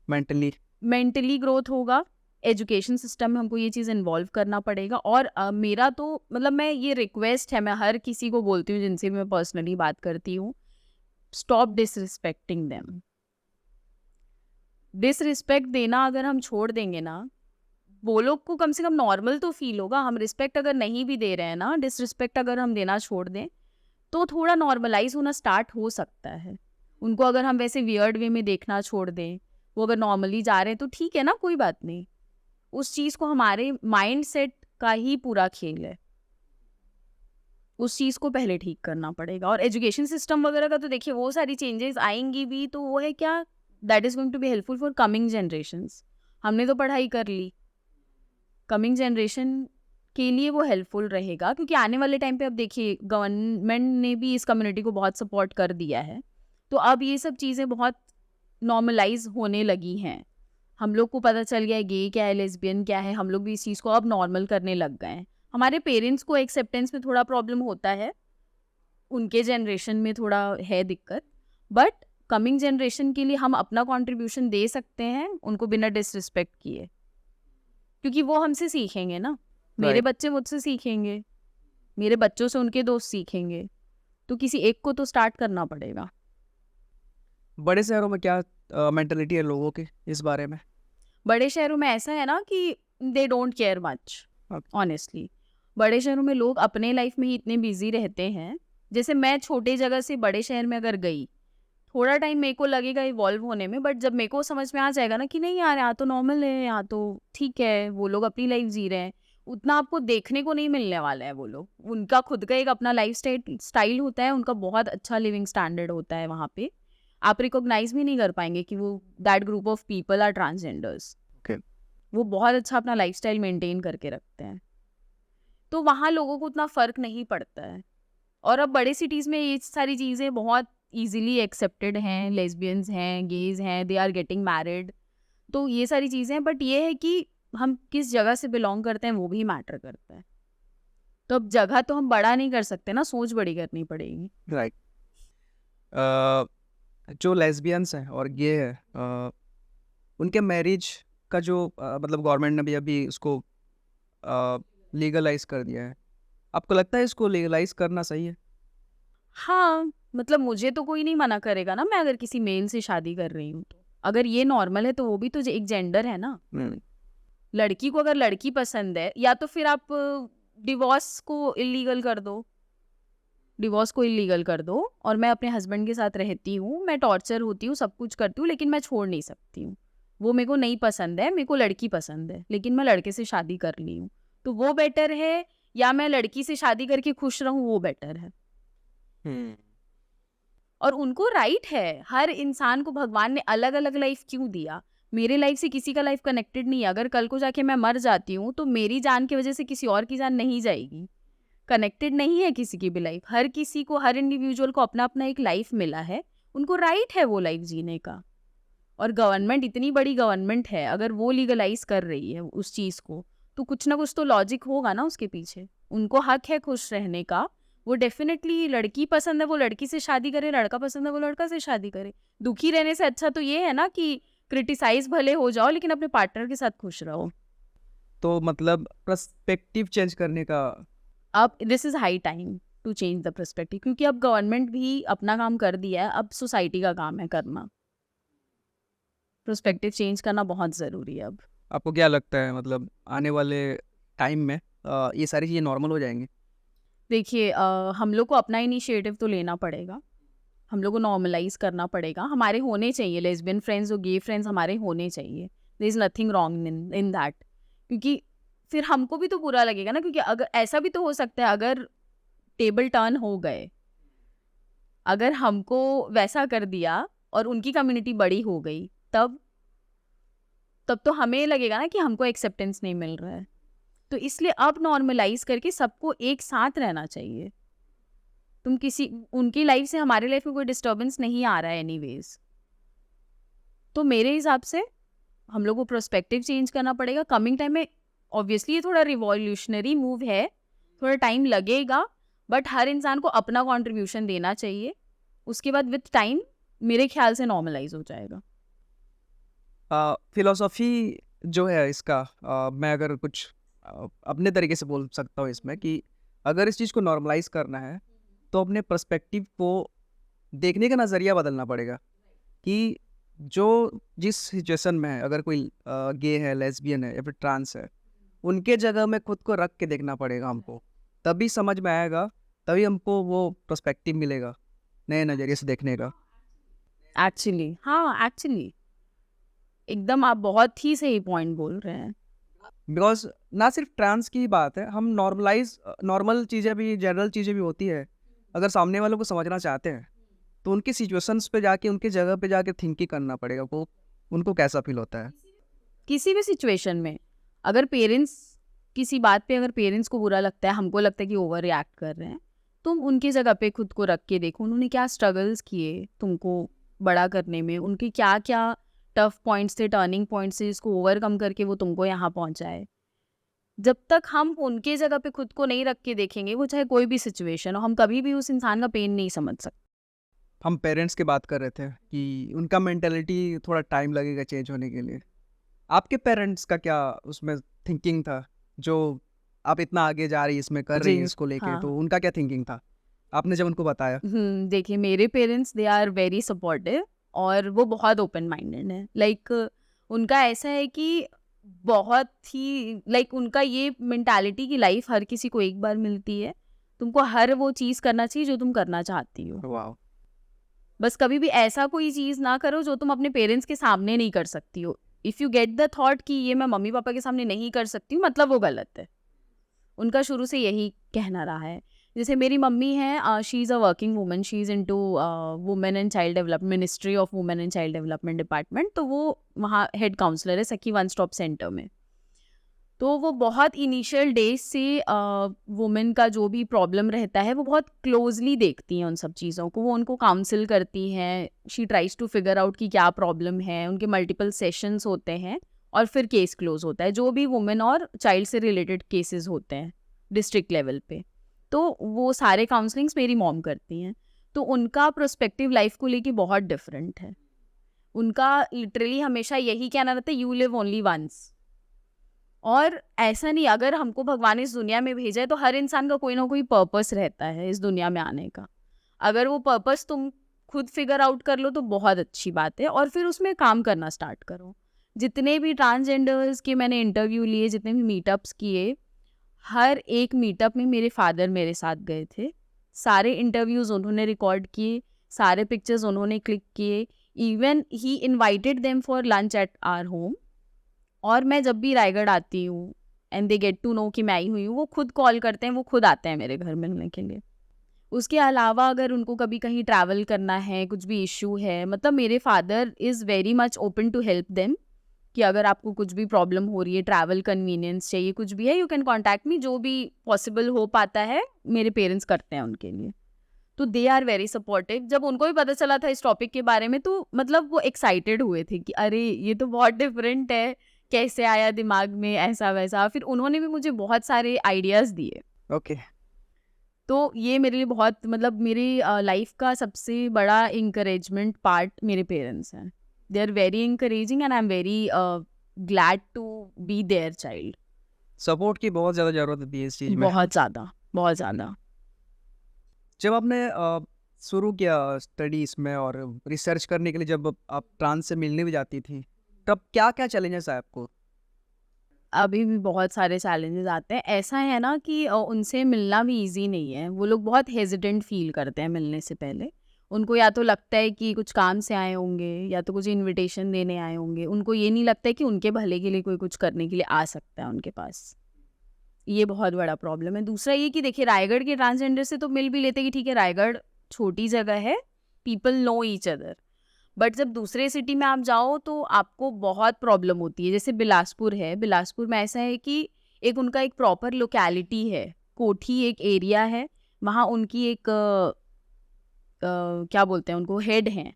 मेंटली? मेंटली ग्रोथ होगा, एजुकेशन सिस्टम में हमको ये चीज़ इन्वॉल्व करना पड़ेगा। और मेरा तो मतलब मैं ये रिक्वेस्ट है, मैं हर किसी को बोलती हूँ जिनसे मैं पर्सनली बात करती हूँ, स्टॉप डिसरिस्पेक्टिंग देम। डिसरिस्पेक्ट देना अगर हम छोड़ देंगे ना, वो लोग को कम से कम नॉर्मल तो फील होगा। हम रिस्पेक्ट अगर नहीं भी दे रहे हैं ना, डिसरिस्पेक्ट अगर हम देना छोड़ दें तो थोड़ा नॉर्मलाइज होना स्टार्ट हो सकता है। उनको अगर हम वैसे वियर्ड वे में देखना छोड़ दें, वो अगर नॉर्मली जा रहे हैं तो ठीक है ना, कोई बात नहीं। उस चीज़ को, हमारे माइंड सेट का ही पूरा खेल है, उस चीज़ को पहले ठीक करना पड़ेगा। और एजुकेशन सिस्टम वगैरह का तो देखिए वो सारी चेंजेस आएंगी भी, तो वो है क्या, that is going to be helpful for coming generations. हमने तो पढ़ाई कर ली, कमिंग जनरेशन के लिए वो हेल्पफुल रहेगा, क्योंकि आने वाले टाइम पे अब देखिए गवर्नमेंट ने भी इस कम्युनिटी को बहुत सपोर्ट कर दिया है। तो अब ये सब चीज़ें बहुत नॉर्मलाइज होने लगी हैं। हम लोग को पता चल गया है गे क्या है, लेस्बियन क्या है, हम लोग भी इस चीज़ को अब नॉर्मल करने लग गए हैं। हमारे पेरेंट्स को एक्सेप्टेंस में थोड़ा प्रॉब्लम होता है, उनके जनरेशन में थोड़ा है दिक्कत, बट कमिंग जनरेशन के लिए हम अपना कंट्रीब्यूशन दे सकते हैं उनको बिना डिसरिस्पेक्ट किए, क्योंकि वो हमसे सीखेंगे ना। मेरे Right. बच्चे मुझसे सीखेंगे, मेरे बच्चों से उनके दोस्त सीखेंगे, तो किसी एक को तो स्टार्ट करना पड़ेगा। बड़े शहरों में क्या मेंटलिटी है लोगों की इस बारे में? बड़े शहरों में ऐसा है ना कि they don't care much, Okay. Honestly. बड़े शहरों में लोग अपने लाइफ में ही इतने बिजी रहते हैं। जैसे मैं छोटे जगह से बड़े शहर में अगर गई, थोड़ा टाइम मेरे को लगेगा इवॉल्व होने में, बट जब मेरे को समझ में आ जाएगा ना कि नहीं यार, यहाँ तो नॉर्मल है, यहाँ तो ठीक है, वो लोग अपनी लाइफ जी रहे हैं, उतना आपको देखने को नहीं मिलने वाला है। वो लोग, उनका खुद का एक अपना लाइफ स्टाइल होता है, उनका बहुत अच्छा लिविंग स्टैंडर्ड होता है। वहाँ पे आप रिकॉग्नाइज भी नहीं कर पाएंगे कि वो that group of people are transgenders. Okay. वो बहुत अच्छा अपना लाइफस्टाइल मेंटेन करके रखते हैं, तो वहाँ लोगों को उतना फर्क नहीं पड़ता है। और अब बड़े सिटीज़ में ये सारी चीज़ें बहुत इजीली एक्सेप्टेड हैं, लेस्बियंस हैं, गेज हैं, दे आर गेटिंग मैरिड, तो ये सारी चीज़ें हैं। बट ये है कि हम किस जगह से बिलोंग करते हैं वो भी मैटर करता है। तो अब जगह तो हम बड़ा नहीं कर सकते ना, सोच बड़ी करनी पड़ेगी। राइट। जो लेस्बियंस हैं और गे हैं, उनके मैरिज का जो मतलब गवर्नमेंट ने भी अभी उसको लीगलाइज कर दिया है, आपको लगता है इसको लीगलाइज करना सही है? हाँ, मतलब मुझे तो कोई नहीं मना करेगा ना, मैं अगर किसी मेल से शादी कर रही हूँ तो। अगर ये नॉर्मल है तो वो भी तो एक जेंडर है ना। लड़की को अगर लड़की पसंद है, या तो फिर आप डिवोर्स को इलीगल कर दो, डिवोर्स को इलीगल कर दो, और मैं अपने हस्बैंड के साथ रहती हूँ, मैं टॉर्चर होती हूँ, सब कुछ करती हूँ, लेकिन मैं छोड़ नहीं सकती हूँ। वो मेरे को नहीं पसंद है, मेरे को लड़की पसंद है, लेकिन मैं लड़के से शादी कर ली हूँ, तो वो बेटर है, या मैं लड़की से शादी करके खुश रहूँ, वो बेटर है। और उनको राइट है, हर इंसान को भगवान ने अलग अलग लाइफ क्यों दिया? मेरे लाइफ से किसी का लाइफ कनेक्टेड नहीं है। अगर कल को जाके मैं मर जाती हूँ तो मेरी जान की वजह से किसी और की जान नहीं जाएगी। कनेक्टेड नहीं है किसी की भी लाइफ। हर किसी को, हर इंडिविजुअल को अपना अपना एक लाइफ मिला है, उनको राइट है वो लाइफ जीने का। और गवर्नमेंट, इतनी बड़ी गवर्नमेंट है, अगर वो लीगलाइज कर रही है उस चीज़ को, तो कुछ ना कुछ तो लॉजिक होगा ना उसके पीछे। उनको हक है खुश रहने का। वो डेफिनेटली लड़की पसंद है वो लड़की से शादी करे, लड़का पसंद है वो लड़का से शादी करे। दुखी रहने से अच्छा तो ये है ना कि क्रिटिसाइज भले हो जाओ लेकिन अपने पार्टनर के साथ खुश रहो। तो मतलब पर्सपेक्टिव चेंज करने का। अब this is high time to change the perspective, क्योंकि अब गवर्नमेंट भी अपना काम कर दिया है, अब सोसाइटी का काम है करना। पर्सपेक्टिव चेंज करना बहुत ज़रूरी है अब। आपको क्या लगता है मतलब आने वाले टाइम में ये सारी चीज़ें नॉर्मल हो जाएंगी? देखिए हम लोग को अपना इनिशिएटिव तो लेना पड़ेगा, हम लोग को नॉर्मलाइज करना पड़ेगा। हमारे होने चाहिए लेस्बियन फ्रेंड्स और गे फ्रेंड्स, हमारे होने चाहिए। There is nothing wrong in that, क्योंकि फिर हमको भी तो बुरा लगेगा ना, क्योंकि अगर ऐसा भी तो हो सकता है अगर टेबल टर्न हो गए, अगर हमको वैसा कर दिया और उनकी कम्युनिटी बड़ी हो गई, तब तो हमें लगेगा ना कि हमको एक्सेप्टेंस नहीं मिल रहा है। तो इसलिए अब नॉर्मलाइज करके सबको एक साथ रहना चाहिए। तुम किसी उनकी लाइफ से हमारी लाइफ में कोई डिस्टर्बेंस नहीं आ रहा है एनीवेज। तो मेरे हिसाब से हम लोग को प्रोस्पेक्टिव चेंज करना पड़ेगा कमिंग टाइम में। ऑब्वियसली ये थोड़ा रिवॉल्यूशनरी मूव है, थोड़ा टाइम लगेगा, बट हर इंसान को अपना कॉन्ट्रीब्यूशन देना चाहिए। उसके बाद विथ टाइम मेरे ख्याल से नॉर्मलाइज हो जाएगा। फिलोसॉफी जो है इसका, मैं अगर कुछ अपने तरीके से बोल सकता हूँ इसमें कि अगर इस चीज़ को नॉर्मलाइज करना है तो अपने पर्सपेक्टिव को देखने का नज़रिया बदलना पड़ेगा कि जो जिस सिचुएशन में है, अगर कोई गे है, लेस्बियन है या फिर ट्रांस है, उनके जगह में खुद को रख के देखना पड़ेगा हमको। तभी समझ में आएगा, तभी हमको वो पर्सपेक्टिव मिलेगा नए नज़रिए से देखने का। एक्चुअली हाँ, एक्चुअली एकदम आप बहुत ही सही पॉइंट बोल रहे हैं। बिकॉज ना सिर्फ ट्रांस की बात है, हम नॉर्मल चीज़ें भी, जनरल चीज़ें भी होती है। अगर सामने वालों को समझना चाहते हैं तो उनकी सिचुएशंस पे जाके, उनकी जगह पे जाके थिंकिंग करना पड़ेगा वो उनको कैसा फील होता है। किसी भी सिचुएशन में अगर पेरेंट्स किसी बात पे अगर पेरेंट्स को बुरा लगता है, हमको लगता है कि ओवर रिएक्ट कर रहे हैं, तुम उनकी जगह पे खुद को रख के देखो। उन्होंने क्या स्ट्रगल्स किए तुमको बड़ा करने में, उनके क्या क्या टफ पॉइंट्स थे, टर्निंग पॉइंट्स थे, जिसको ओवरकम करके वो तुमको यहाँ पहुँचाए। जब तक हम उनके जगह पे खुद को नहीं रख के देखेंगे, वो चाहे कोई भी सिचुएशन हो, हम कभी भी उस इंसान का पेन नहीं समझ सकते। हम पेरेंट्स की बात कर रहे थे कि उनका मेंटेलिटी थोड़ा टाइम लगेगा चेंज होने के लिए। आपके पेरेंट्स का क्या उसमें थिंकिंग था, जो आप इतना आगे जा रही इसमें कर रही जी, हैं इसको लेके, हाँ। तो उनका क्या थिंकिंग था आपने जब उनको बताया? देखिए मेरे parents they are very supportive और वो बहुत ओपन माइंडेड है। लाइक उनका ऐसा है कि बहुत ही उनका ये मेंटालिटी की लाइफ हर किसी को एक बार मिलती है, तुमको हर वो चीज़ करना चाहिए जो तुम करना चाहती हो। वाह। बस कभी भी ऐसा कोई चीज़ ना करो जो तुम अपने पेरेंट्स के सामने नहीं कर सकती हो। If you get the thought कि ये मैं मम्मी पापा के सामने नहीं कर सकती हूँ, मतलब वो गलत है। उनका शुरू से यही कहना रहा है। जैसे मेरी मम्मी हैं, she is a working woman, she is into women and child development, ministry of women and child development department. तो वो वहाँ हेड काउंसलर है सखी वन स्टॉप सेंटर में। तो वो बहुत इनिशियल डेज से वुमेन का जो भी प्रॉब्लम रहता है वो बहुत क्लोजली देखती हैं उन सब चीज़ों को। वो उनको काउंसिल करती हैं, she tries to figure out कि क्या प्रॉब्लम है। उनके मल्टीपल सेशंस होते हैं और फिर केस क्लोज होता है, जो भी वुमेन और चाइल्ड से रिलेटेड केसेस होते हैं डिस्ट्रिक्ट लेवल पे। तो वो सारे काउंसलिंग्स मेरी मॉम करती हैं। तो उनका प्रोस्पेक्टिव लाइफ को लेके बहुत डिफरेंट है। उनका लिटरली हमेशा यही कहना रहता है, यू लिव ओनली वंस। और ऐसा नहीं, अगर हमको भगवान इस दुनिया में भेजा है तो हर इंसान का कोई ना कोई पर्पस रहता है इस दुनिया में आने का। अगर वो पर्पस तुम खुद फिगर आउट कर लो तो बहुत अच्छी बात है, और फिर उसमें काम करना स्टार्ट करो। जितने भी ट्रांसजेंडर्स के मैंने इंटरव्यू लिए, जितने भी मीटअप्स किए, हर एक मीटअप में मेरे फादर मेरे साथ गए थे। सारे इंटरव्यूज़ उन्होंने रिकॉर्ड किए, सारे पिक्चर्स उन्होंने क्लिक किए। Even he invited them for lunch at our home. और मैं जब भी रायगढ़ आती हूँ and they get to know कि मैं आई हुई हूँ, वो खुद कॉल करते हैं, वो खुद आते हैं मेरे घर मिलने के लिए। उसके अलावा अगर उनको कभी कहीं ट्रैवल करना है, कुछ भी इश्यू है, मतलब मेरे father is very much open to help them कि अगर आपको कुछ भी प्रॉब्लम हो रही है, ट्रैवल कन्वीनियंस चाहिए, कुछ भी है, यू कैन कॉन्टैक्ट मी। जो भी पॉसिबल हो पाता है मेरे पेरेंट्स करते हैं उनके लिए। तो दे आर वेरी सपोर्टिव। जब उनको भी पता चला था इस टॉपिक के बारे में तो मतलब वो एक्साइटेड हुए थे कि अरे ये तो बहुत डिफरेंट है, कैसे आया दिमाग में, ऐसा वैसा। फिर उन्होंने भी मुझे बहुत सारे आइडियाज़ दिए। ओके। तो ये मेरे लिए बहुत, मतलब मेरी लाइफ का सबसे बड़ा इंकरेजमेंट पार्ट मेरे पेरेंट्स हैं। They are very encouraging and I am very glad to be their child. Support की बहुत ज़्यादा ज़रूरत होती है इस चीज़ में। बहुत ज़्यादा, बहुत ज़्यादा। जब आपने शुरू किया स्टडीज़ में और रिसर्च करने के लिए, जब आप ट्रांस से मिलने भी जाती थी, तब क्या-क्या चैलेंजेस आए आपको? अभी भी बहुत सारे चैलेंजेस आते हैं। ऐसा है ना कि उनसे मिलना भी ईज़ी नहीं है। वो लोग बहुत हेज़िटेंट फ़ील करते हैं मिलने से पहले। उनको या तो लगता है कि कुछ काम से आए होंगे या तो कुछ इन्विटेशन देने आए होंगे। उनको ये नहीं लगता है कि उनके भले के लिए कोई कुछ करने के लिए आ सकता है उनके पास। ये बहुत बड़ा प्रॉब्लम है। दूसरा ये कि देखिए, रायगढ़ के ट्रांसजेंडर से तो मिल भी लेते हैं कि ठीक है, रायगढ़ छोटी जगह है, people know each other. But जब दूसरे सिटी में आप जाओ तो आपको बहुत प्रॉब्लम होती है। जैसे बिलासपुर है, बिलासपुर में ऐसा है कि एक उनका एक प्रॉपर लोकेलिटी है, कोठी एक एरिया है, वहाँ उनकी एक क्या बोलते हैं उनको, हेड हैं,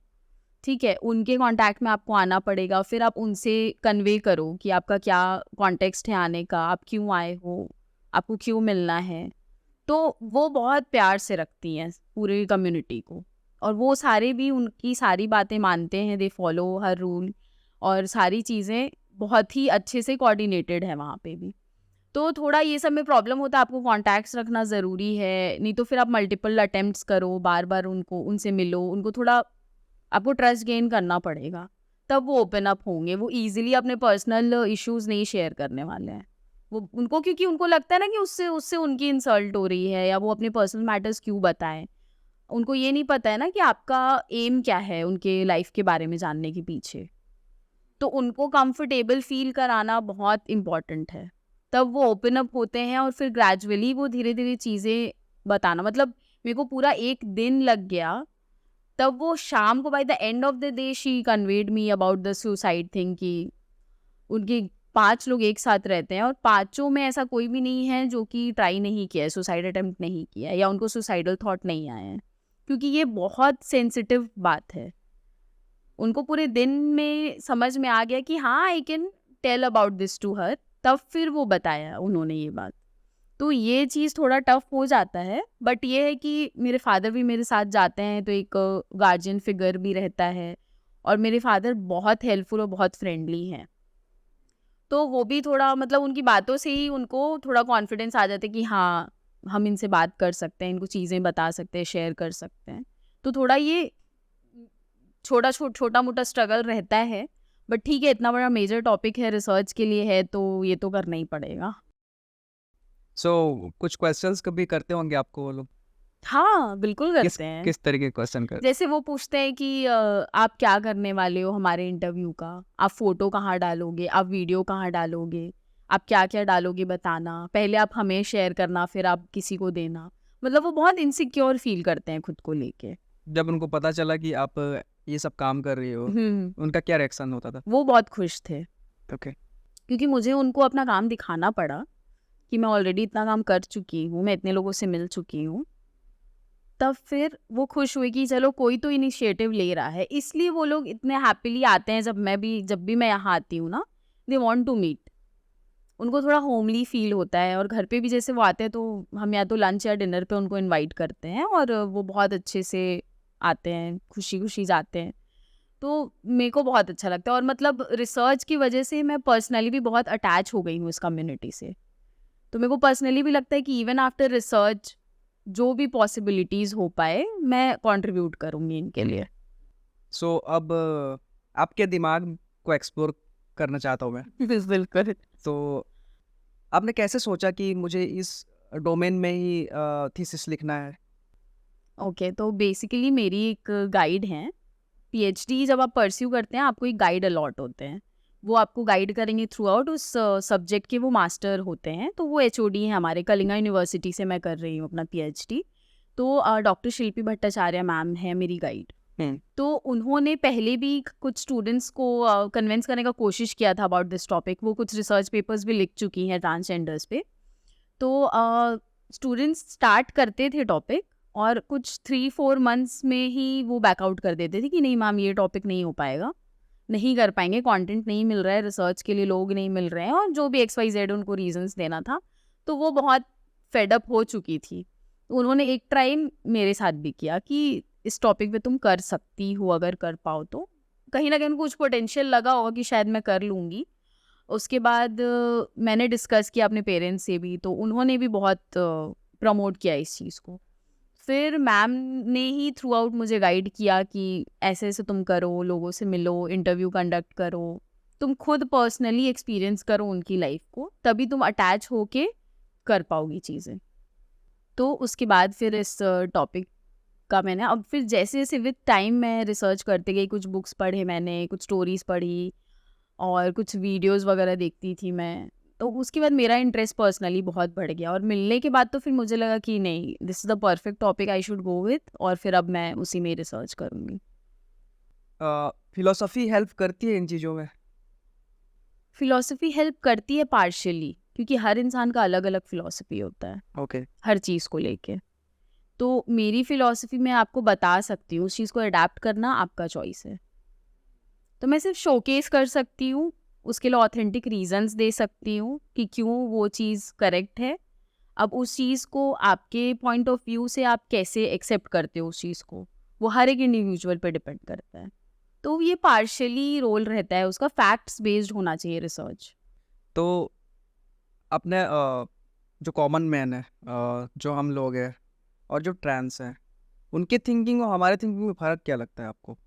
ठीक है। उनके कांटेक्ट में आपको आना पड़ेगा, फिर आप उनसे कन्वे करो कि आपका क्या कॉन्टेक्स्ट है आने का, आप क्यों आए हो, आपको क्यों मिलना है। तो वो बहुत प्यार से रखती हैं पूरी कम्युनिटी को, और वो सारे भी उनकी सारी बातें मानते हैं। दे फॉलो हर रूल, और सारी चीज़ें बहुत ही अच्छे से कोऑर्डिनेटेड है वहाँ पे भी। तो थोड़ा ये सब में प्रॉब्लम होता है, आपको कॉन्टैक्ट्स रखना ज़रूरी है, नहीं तो फिर आप मल्टीपल अटेम्प्ट्स करो, बार बार उनसे मिलो, उनको थोड़ा आपको ट्रस्ट गेन करना पड़ेगा, तब वो ओपन अप होंगे। वो ईजिली अपने पर्सनल इश्यूज नहीं शेयर करने वाले हैं। वो उनको, क्योंकि उनको लगता है ना कि उससे उससे उनकी इंसल्ट हो रही है, या वो अपने पर्सनल मैटर्स क्यों बताएं। उनको ये नहीं पता है ना कि आपका एम क्या है उनके लाइफ के बारे में जानने के पीछे। तो उनको कंफर्टेबल फील कराना बहुत इम्पॉर्टेंट है, तब वो ओपन अप होते हैं, और फिर ग्रेजुअली वो धीरे धीरे चीज़ें बताना। मतलब मेरे को पूरा एक दिन लग गया, तब वो शाम को by the end of the day she conveyed me about the suicide thing, कि उनके 5 लोग एक साथ रहते हैं और पाँचों में ऐसा कोई भी नहीं है जो कि ट्राई नहीं किया है, सुसाइड अटेम्प्ट नहीं किया है, या उनको सुसाइडल थॉट नहीं आए हैं, क्योंकि ये बहुत सेंसिटिव बात है। उनको पूरे दिन में समझ में आ गया कि हाँ, I can tell about this to her, तब फिर वो बताया उन्होंने ये बात। तो ये चीज़ थोड़ा टफ हो जाता है, बट ये है कि मेरे फादर भी मेरे साथ जाते हैं, तो एक गार्जियन फिगर भी रहता है, और मेरे फादर बहुत हेल्पफुल और बहुत फ्रेंडली हैं। तो वो भी थोड़ा, मतलब उनकी बातों से ही उनको थोड़ा कॉन्फिडेंस आ जाता है कि हाँ, हम इनसे बात कर सकते हैं, इनको चीज़ें बता सकते हैं, शेयर कर सकते हैं। तो थोड़ा ये छोटा मोटा स्ट्रगल रहता है, बट ठीक है, इतना बड़ा मेजर टॉपिक है, रिसर्च के लिए है, तो ये तो करना ही पड़ेगा। सो कुछ क्वेश्चंस कभी करते होंगे आपको वो लोग? हाँ, बिल्कुल किस करते हैं। किस तरीके के क्वेश्चन करते? जैसे वो पूछते हैं कि आप क्या करने वाले हो हमारे इंटरव्यू का, आप फोटो कहाँ डालोगे, आप वीडियो कहाँ डालोगे, आप क्या क्या डालोगे बताना, पहले आप हमें शेयर करना, फिर आप किसी को देना। मतलब वो बहुत इनसिक्योर फील करते हैं खुद को लेके। जब उनको पता चला कि आप ये सब काम कर रही हो, उनका क्या रिएक्शन होता था? वो बहुत खुश थे, ओके। क्योंकि मुझे उनको अपना काम दिखाना पड़ा कि मैं ऑलरेडी इतना काम कर चुकी हूँ, मैं इतने लोगों से मिल चुकी हूँ। तब फिर वो खुश हुए कि चलो कोई तो इनिशिएटिव ले रहा है, इसलिए वो लोग इतने हैप्पीली आते हैं। जब भी मैं यहाँ आती हूँ ना, दे वांट टू मीट। उनको थोड़ा होमली फील होता है, और घर पे भी जैसे वो आते हैं तो हम या तो लंच या डिनर पे उनको इनवाइट करते हैं, और वो बहुत अच्छे से आते हैं, खुशी खुशी जाते हैं। तो मेरे को बहुत अच्छा लगता है, और मतलब रिसर्च की वजह से मैं पर्सनली भी बहुत अटैच हो गई हूँ इस कम्युनिटी से। तो मेरे को पर्सनली भी लगता है कि इवन आफ्टर रिसर्च जो भी पॉसिबिलिटीज़ हो पाए, मैं कंट्रीब्यूट करूँगी इनके लिए। सो अब आपके दिमाग को एक्सप्लोर करना चाहता हूँ मैं। बिल्कुल। तो आपने कैसे सोचा कि मुझे इस डोमेन में ही थीसिस लिखना है? ओके, तो बेसिकली मेरी एक गाइड हैं। पीएचडी जब आप परस्यू करते हैं, आपको एक गाइड अलॉट होते हैं। वो आपको गाइड करेंगे थ्रू आउट, उस सब्जेक्ट के वो मास्टर होते हैं। तो वो एचओडी हैं हमारे, कलिंगा यूनिवर्सिटी से मैं कर रही हूँ अपना पीएचडी। तो डॉक्टर शिल्पी भट्टाचार्य मैम है मेरी गाइड। तो उन्होंने पहले भी कुछ स्टूडेंट्स को कन्विंस करने का कोशिश किया था अबाउट दिस टॉपिक। वो कुछ रिसर्च पेपर्स भी लिख चुकी हैं ट्रांसजेंडर्स पे। तो स्टूडेंट्स स्टार्ट करते थे टॉपिक, और कुछ 3-4 मंथ्स में ही वो बैकआउट कर देते थे कि नहीं मैम, ये टॉपिक नहीं हो पाएगा, नहीं कर पाएंगे, कंटेंट नहीं मिल रहा है, रिसर्च के लिए लोग नहीं मिल रहे हैं, और जो भी XYZ उनको रीजंस देना था, तो वो बहुत फेडअप हो चुकी थी। तो उन्होंने एक ट्राई मेरे साथ भी किया कि इस टॉपिक पे तुम कर सकती हो, अगर कर पाओ तो। कहीं ना कहीं उनको कुछ पोटेंशियल लगा होगा कि शायद मैं कर लूँगी। उसके बाद मैंने डिस्कस किया अपने पेरेंट्स से भी, तो उन्होंने भी बहुत प्रमोट किया इस चीज़ को। फिर मैम ने ही थ्रू आउट मुझे गाइड किया कि ऐसे ऐसे तुम करो, लोगों से मिलो, इंटरव्यू कंडक्ट करो, तुम खुद पर्सनली एक्सपीरियंस करो उनकी लाइफ को, तभी तुम अटैच होके कर पाओगी चीज़ें। तो उसके बाद फिर इस टॉपिक का मैंने अब फिर जैसे जैसे विद टाइम मैं रिसर्च करते गई, कुछ बुक्स पढ़े मैंने, कुछ स्टोरीज पढ़ी और कुछ वीडियोस वगैरह देखती थी मैं। तो उसके बाद मेरा इंटरेस्ट पर्सनली बहुत बढ़ गया, और मिलने के बाद तो फिर मुझे लगा कि नहीं, this is the perfect topic I should go with, और फिर अब मैं उसी में रिसर्च करूँगी। फिलोसफी हेल्प करती है इन चीज़ों में? फिलॉसफी हेल्प करती है पार्शियली, क्योंकि हर इंसान का अलग अलग फिलॉसफी होता है ओके। हर चीज़ को लेके। तो मेरी फिलॉसफी मैं आपको बता सकती हूँ, उस चीज़ को अडेप्ट करना आपका चॉइस है। तो मैं सिर्फ शोकेस कर सकती हूँ, उसके लिए ऑथेंटिक रीजंस दे सकती हूँ कि क्यों वो चीज़ करेक्ट है। अब उस चीज़ को आपके पॉइंट ऑफ व्यू से आप कैसे एक्सेप्ट करते हो उस चीज़ को, वो हर एक इंडिविजुअल पे डिपेंड करता है। तो ये पार्शियली रोल रहता है उसका, फैक्ट्स बेस्ड होना चाहिए रिसर्च। तो अपने जो कॉमन मैन है, जो हम लोग हैं और जो ट्रांस हैं, उनके थिंकिंग और हमारे थिंकिंग में फ़र्क क्या लगता है आपको?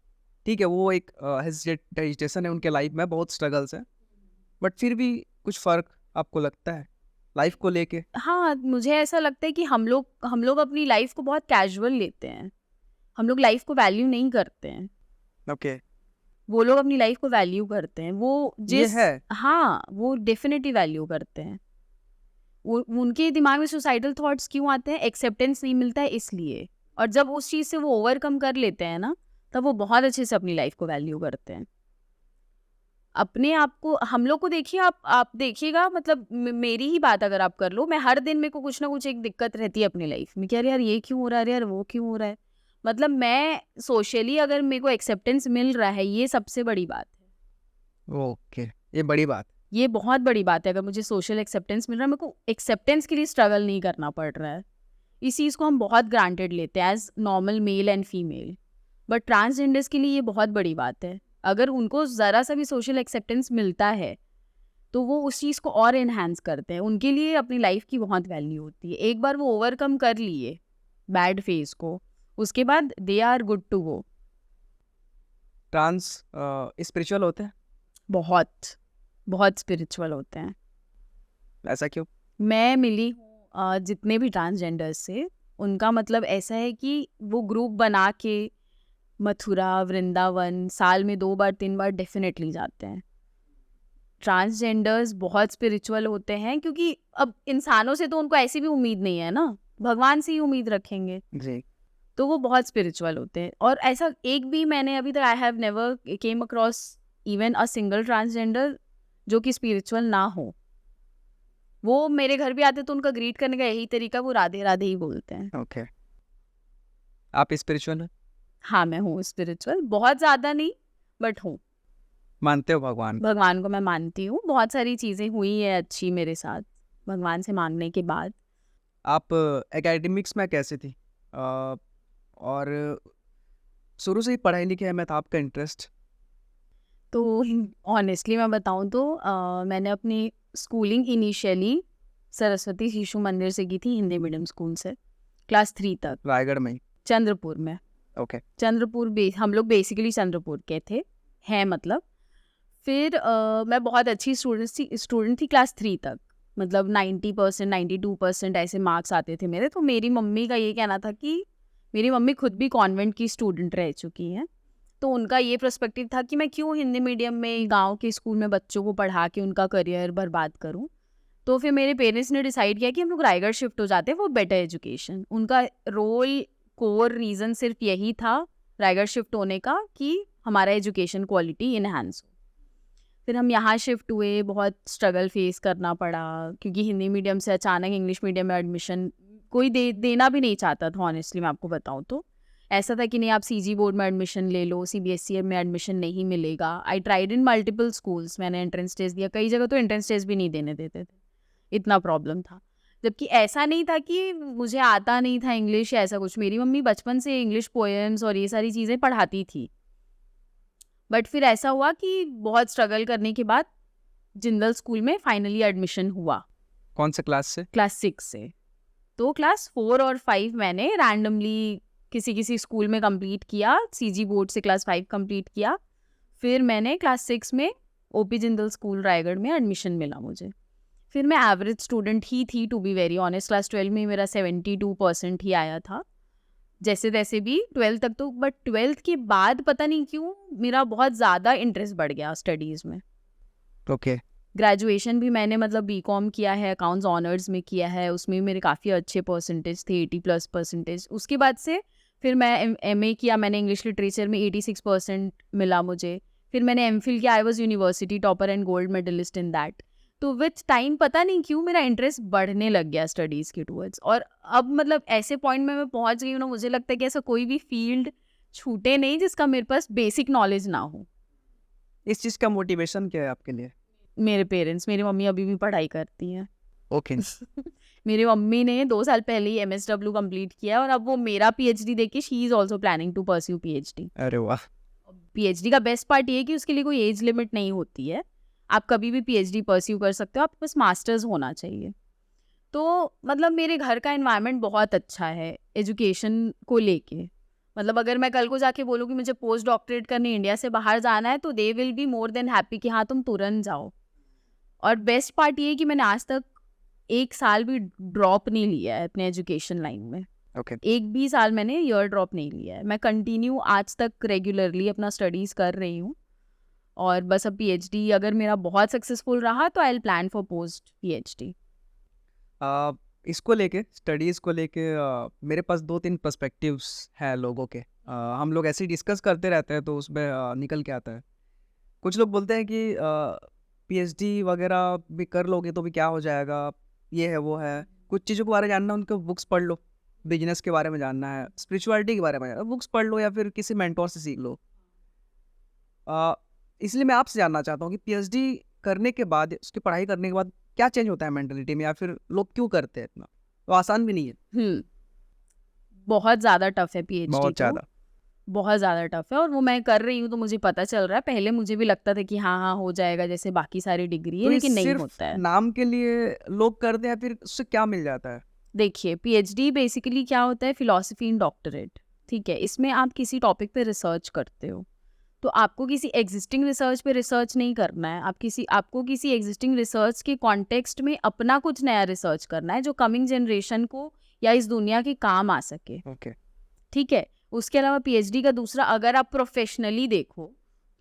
ठीक है, वो एक हेजिटेशन है उनके लाइफ में, बहुत स्ट्रगल्स है, बट फिर भी कुछ फ़र्क आपको लगता है लाइफ को लेके? हाँ, मुझे ऐसा लगता है कि हम लोग अपनी लाइफ को बहुत कैजुअल लेते हैं, हम लोग लाइफ को वैल्यू नहीं करते हैं। ओके। वो लोग अपनी लाइफ को वैल्यू करते हैं, वो ये जिस है। हाँ, वो डेफिनेटली वैल्यू करते हैं। वो उनके दिमाग में सुसाइडल थॉट्स क्यों आते हैं? एक्सेप्टेंस नहीं मिलता है इसलिए। और जब उस चीज़ से वो ओवरकम कर लेते हैं ना, तब वो बहुत अच्छे से अपनी लाइफ को वैल्यू करते हैं। अपने आप को, हम लोग को देखिए, आप देखिएगा, मतलब मेरी ही बात अगर आप कर लो, मैं हर दिन मेरे को कुछ ना कुछ एक दिक्कत रहती है अपनी लाइफ में कि अरे यार ये क्यों हो रहा है, अरे यार वो क्यों हो रहा है। मतलब मैं सोशली अगर मेरे को एक्सेप्टेंस मिल रहा है, ये सबसे बड़ी बात है। ओके, ये बड़ी बात। ये बहुत बड़ी बात है, अगर मुझे सोशल एक्सेप्टेंस मिल रहा है, मेरे को एक्सेप्टेंस के लिए स्ट्रगल नहीं करना पड़ रहा है। इस चीज़ को हम बहुत ग्रांटेड लेते हैं as normal male and female, but transgenders के लिए ये बहुत बड़ी बात है। अगर उनको ज़रा सा भी सोशल एक्सेप्टेंस मिलता है, तो वो उस चीज़ को और इन्हांस करते हैं। उनके लिए अपनी लाइफ की बहुत वैल्यू होती है। एक बार वो ओवरकम कर लिए बैड फेज को, उसके बाद they are good to go. Trans spiritual होते हैं? बहुत बहुत स्पिरिचुअल होते हैं। ऐसा क्यों? मैं मिली हूँ जितने भी ट्रांसजेंडर्स से, उनका मतलब ऐसा है कि वो ग्रुप बना के मथुरा, वृंदावन साल में 2 बार 3 बार डेफिनेटली जाते हैं। ट्रांसजेंडर्स बहुत स्पिरिचुअल होते हैं, क्योंकि अब इंसानों से तो उनको ऐसी भी उम्मीद नहीं है ना, भगवान से ही उम्मीद रखेंगे, जी। तो वो बहुत स्पिरिचुअल होते हैं। और ऐसा एक भी मैंने अभी तक, I have never came across even a single transgender जो कि स्पिरिचुअल ना हो। वो मेरे घर भी आते तो उनका ग्रीट करने का यही तरीका, वो राधे राधे ही बोलते हैं। ओके। आप स्पिरिचुअल हैं? हाँ, मैं हूँ स्पिरिचुअल, बहुत ज़्यादा नहीं बट हूँ। मानते हो भगवान? भगवान को मैं मानती हूँ, बहुत सारी चीज़ें हुई है अच्छी मेरे साथ भगवान से मांगने के बाद। आप एकेडमिक्स में कैसे थी? और शुरू से ही पढ़ाई लिखाई में था आपका इंटरेस्ट? तो ऑनेस्टली मैं बताऊँ तो मैंने अपनी स्कूलिंग इनिशियली सरस्वती शिशु मंदिर से की थी, हिंदी मीडियम स्कूल से, क्लास 3 तक, रायगढ़ में ही? चंद्रपुर में। ओके। चंद्रपुर हम लोग बेसिकली चंद्रपुर के थे, हैं मतलब। फिर मैं बहुत अच्छी स्टूडेंट थी क्लास 3 तक, मतलब 90% 92% ऐसे मार्क्स आते थे मेरे। तो मेरी मम्मी का ये कहना था कि, मेरी मम्मी खुद भी कॉन्वेंट की स्टूडेंट रह चुकी हैं, तो उनका ये पर्सपेक्टिव था कि मैं क्यों हिंदी मीडियम में गांव के स्कूल में बच्चों को पढ़ा के उनका करियर बर्बाद करूं। तो फिर मेरे पेरेंट्स ने डिसाइड किया कि हम लोग रायगढ़ शिफ्ट हो जाते हैं, वो बेटर एजुकेशन। उनका रोल, कोर रीज़न सिर्फ यही था रायगढ़ शिफ्ट होने का कि हमारा एजुकेशन क्वालिटी इन्हांस हो। फिर हम यहाँ शिफ्ट हुए, बहुत स्ट्रगल फेस करना पड़ा, क्योंकि हिंदी मीडियम से अचानक इंग्लिश मीडियम में एडमिशन कोई देना भी नहीं चाहता था, ऑनेस्टली मैं आपको बताऊँ तो। ऐसा था कि नहीं आप सीजी बोर्ड में एडमिशन ले लो, सीबीएसई में एडमिशन नहीं मिलेगा। I tried in multiple schools, मैंने एंट्रेंस टेस्ट दिया, कई जगह तो एंट्रेंस टेस्ट भी नहीं देने देते थे, इतना प्रॉब्लम था। जबकि ऐसा नहीं था कि मुझे आता नहीं था इंग्लिश या ऐसा कुछ, मेरी मम्मी बचपन से इंग्लिश पोएम्स और ये सारी चीज़ें पढ़ाती थी। बट फिर ऐसा हुआ कि बहुत स्ट्रगल करने के बाद जिंदल स्कूल में फाइनली एडमिशन हुआ। कौन से क्लास से? क्लास 6 से। तो क्लास 4 और 5 मैंने रैंडमली किसी स्कूल में कंप्लीट किया, सीजी बोर्ड से क्लास 5 कंप्लीट किया। फिर मैंने क्लास 6 में ओपी जिंदल स्कूल रायगढ़ में एडमिशन मिला मुझे। फिर मैं एवरेज स्टूडेंट ही थी, to be very honest. Class 12 में मेरा 72% ही आया था, जैसे तैसे भी 12th तक तो। बट 12th के बाद पता नहीं क्यों मेरा बहुत ज़्यादा इंटरेस्ट बढ़ गया स्टडीज़ में। ओके। ग्रेजुएशन भी मैंने मतलब बीकॉम किया है, अकाउंट्स ऑनर्स में किया है, उसमें मेरे काफ़ी अच्छे परसेंटेज थे, 80+ परसेंटेज। उसके बाद से फिर मैं एमए किया, मैंने इंग्लिश लिटरेचर में 86% मिला मुझे। फिर मैंने एमफिल किया, I was university topper and gold medalist in that. तो विथ टाइम पता नहीं क्यों मेरा इंटरेस्ट बढ़ने लग गया स्टडीज़ के टूवर्ड्स। और अब मतलब ऐसे पॉइंट में मैं पहुंच गई हूँ ना, मुझे लगता है कि ऐसा कोई भी फील्ड छूटे नहीं जिसका मेरे पास बेसिक नॉलेज ना हो। इस चीज़ का मोटिवेशन क्या है आपके लिए? मेरे पेरेंट्स, मेरी मम्मी अभी भी पढ़ाई करती हैं। ओके। मेरी मम्मी ने 2 साल पहले ही MSW कंप्लीट किया और अब वो मेरा PhD देके she is also planning to pursue PhD। अरे वाह। PhD का बेस्ट पार्ट ये है कि उसके लिए कोई एज लिमिट नहीं होती है, आप कभी भी PhD परस्यू कर सकते हो, आपके पास मास्टर्स होना चाहिए। तो मतलब मेरे घर का एनवायरनमेंट बहुत अच्छा है एजुकेशन को लेके। मतलब अगर मैं कल को जाके बोलूँ कि मुझे पोस्ट डॉक्टरेट करने इंडिया से बाहर जाना है, तो they will be more than happy कि हाँ तुम तुरंत जाओ। और बेस्ट पार्ट ये है कि मैंने आज तक 1 साल भी ड्रॉप नहीं लिया है अपने एजुकेशन लाइन में। ओके। 1 भी साल मैंने ईयर ड्रॉप नहीं लिया है। मैं कंटिन्यू आज तक रेगुलरली अपना स्टडीज़ कर रही हूँ। और बस अब PhD अगर मेरा बहुत सक्सेसफुल रहा तो I will plan for post PhD। इसको लेके, स्टडीज़ को लेके मेरे पास 2-3 पर्सपेक्टिव्स हैं लोगों के। हम लोग ऐसे ही डिस्कस करते रहते हैं तो उसमें निकल के आता है। कुछ लोग बोलते हैं कि PhD वगैरह भी कर लोगे तो भी क्या हो जाएगा, ये है वो है। कुछ चीज़ों के बारे में जानना, उनको बुक्स पढ़ लो। बिजनेस के बारे में जानना है, स्पिरिचुअलिटी के बारे में जानना, बुक्स पढ़ लो या फिर किसी मेंटोर से सीख लो। इसलिए मैं आपसे जानना चाहता हूँ कि PhD करने के बाद, उसकी पढ़ाई करने के बाद क्या चेंज होता है मेंटलिटी में, या फिर लोग क्यों करते हैं इतना? तो आसान भी नहीं है। बहुत ज़्यादा टफ है PhD बहुत तो, ज़्यादा। बहुत ज़्यादा टफ है। और वो मैं कर रही हूँ तो मुझे पता चल रहा है। पहले मुझे भी लगता था कि हाँ हाँ हो जाएगा जैसे बाकी सारी डिग्री है, तो ये लेकिन नहीं सिर्फ होता है। नाम के लिए लोग करते हैं, फिर उससे क्या मिल जाता है? देखिए PhD बेसिकली क्या होता है, फिलॉसफी इन डॉक्टरेट। ठीक है, इसमें आप किसी टॉपिक पे रिसर्च करते हो, तो आपको किसी एग्जिस्टिंग रिसर्च पे रिसर्च नहीं करना है। आपको किसी एग्जिस्टिंग रिसर्च के कॉन्टेक्स्ट में अपना कुछ नया रिसर्च करना है जो कमिंग जनरेशन को या इस दुनिया के काम आ सके। ओके। ठीक है। उसके अलावा PhD का दूसरा, अगर आप प्रोफेशनली देखो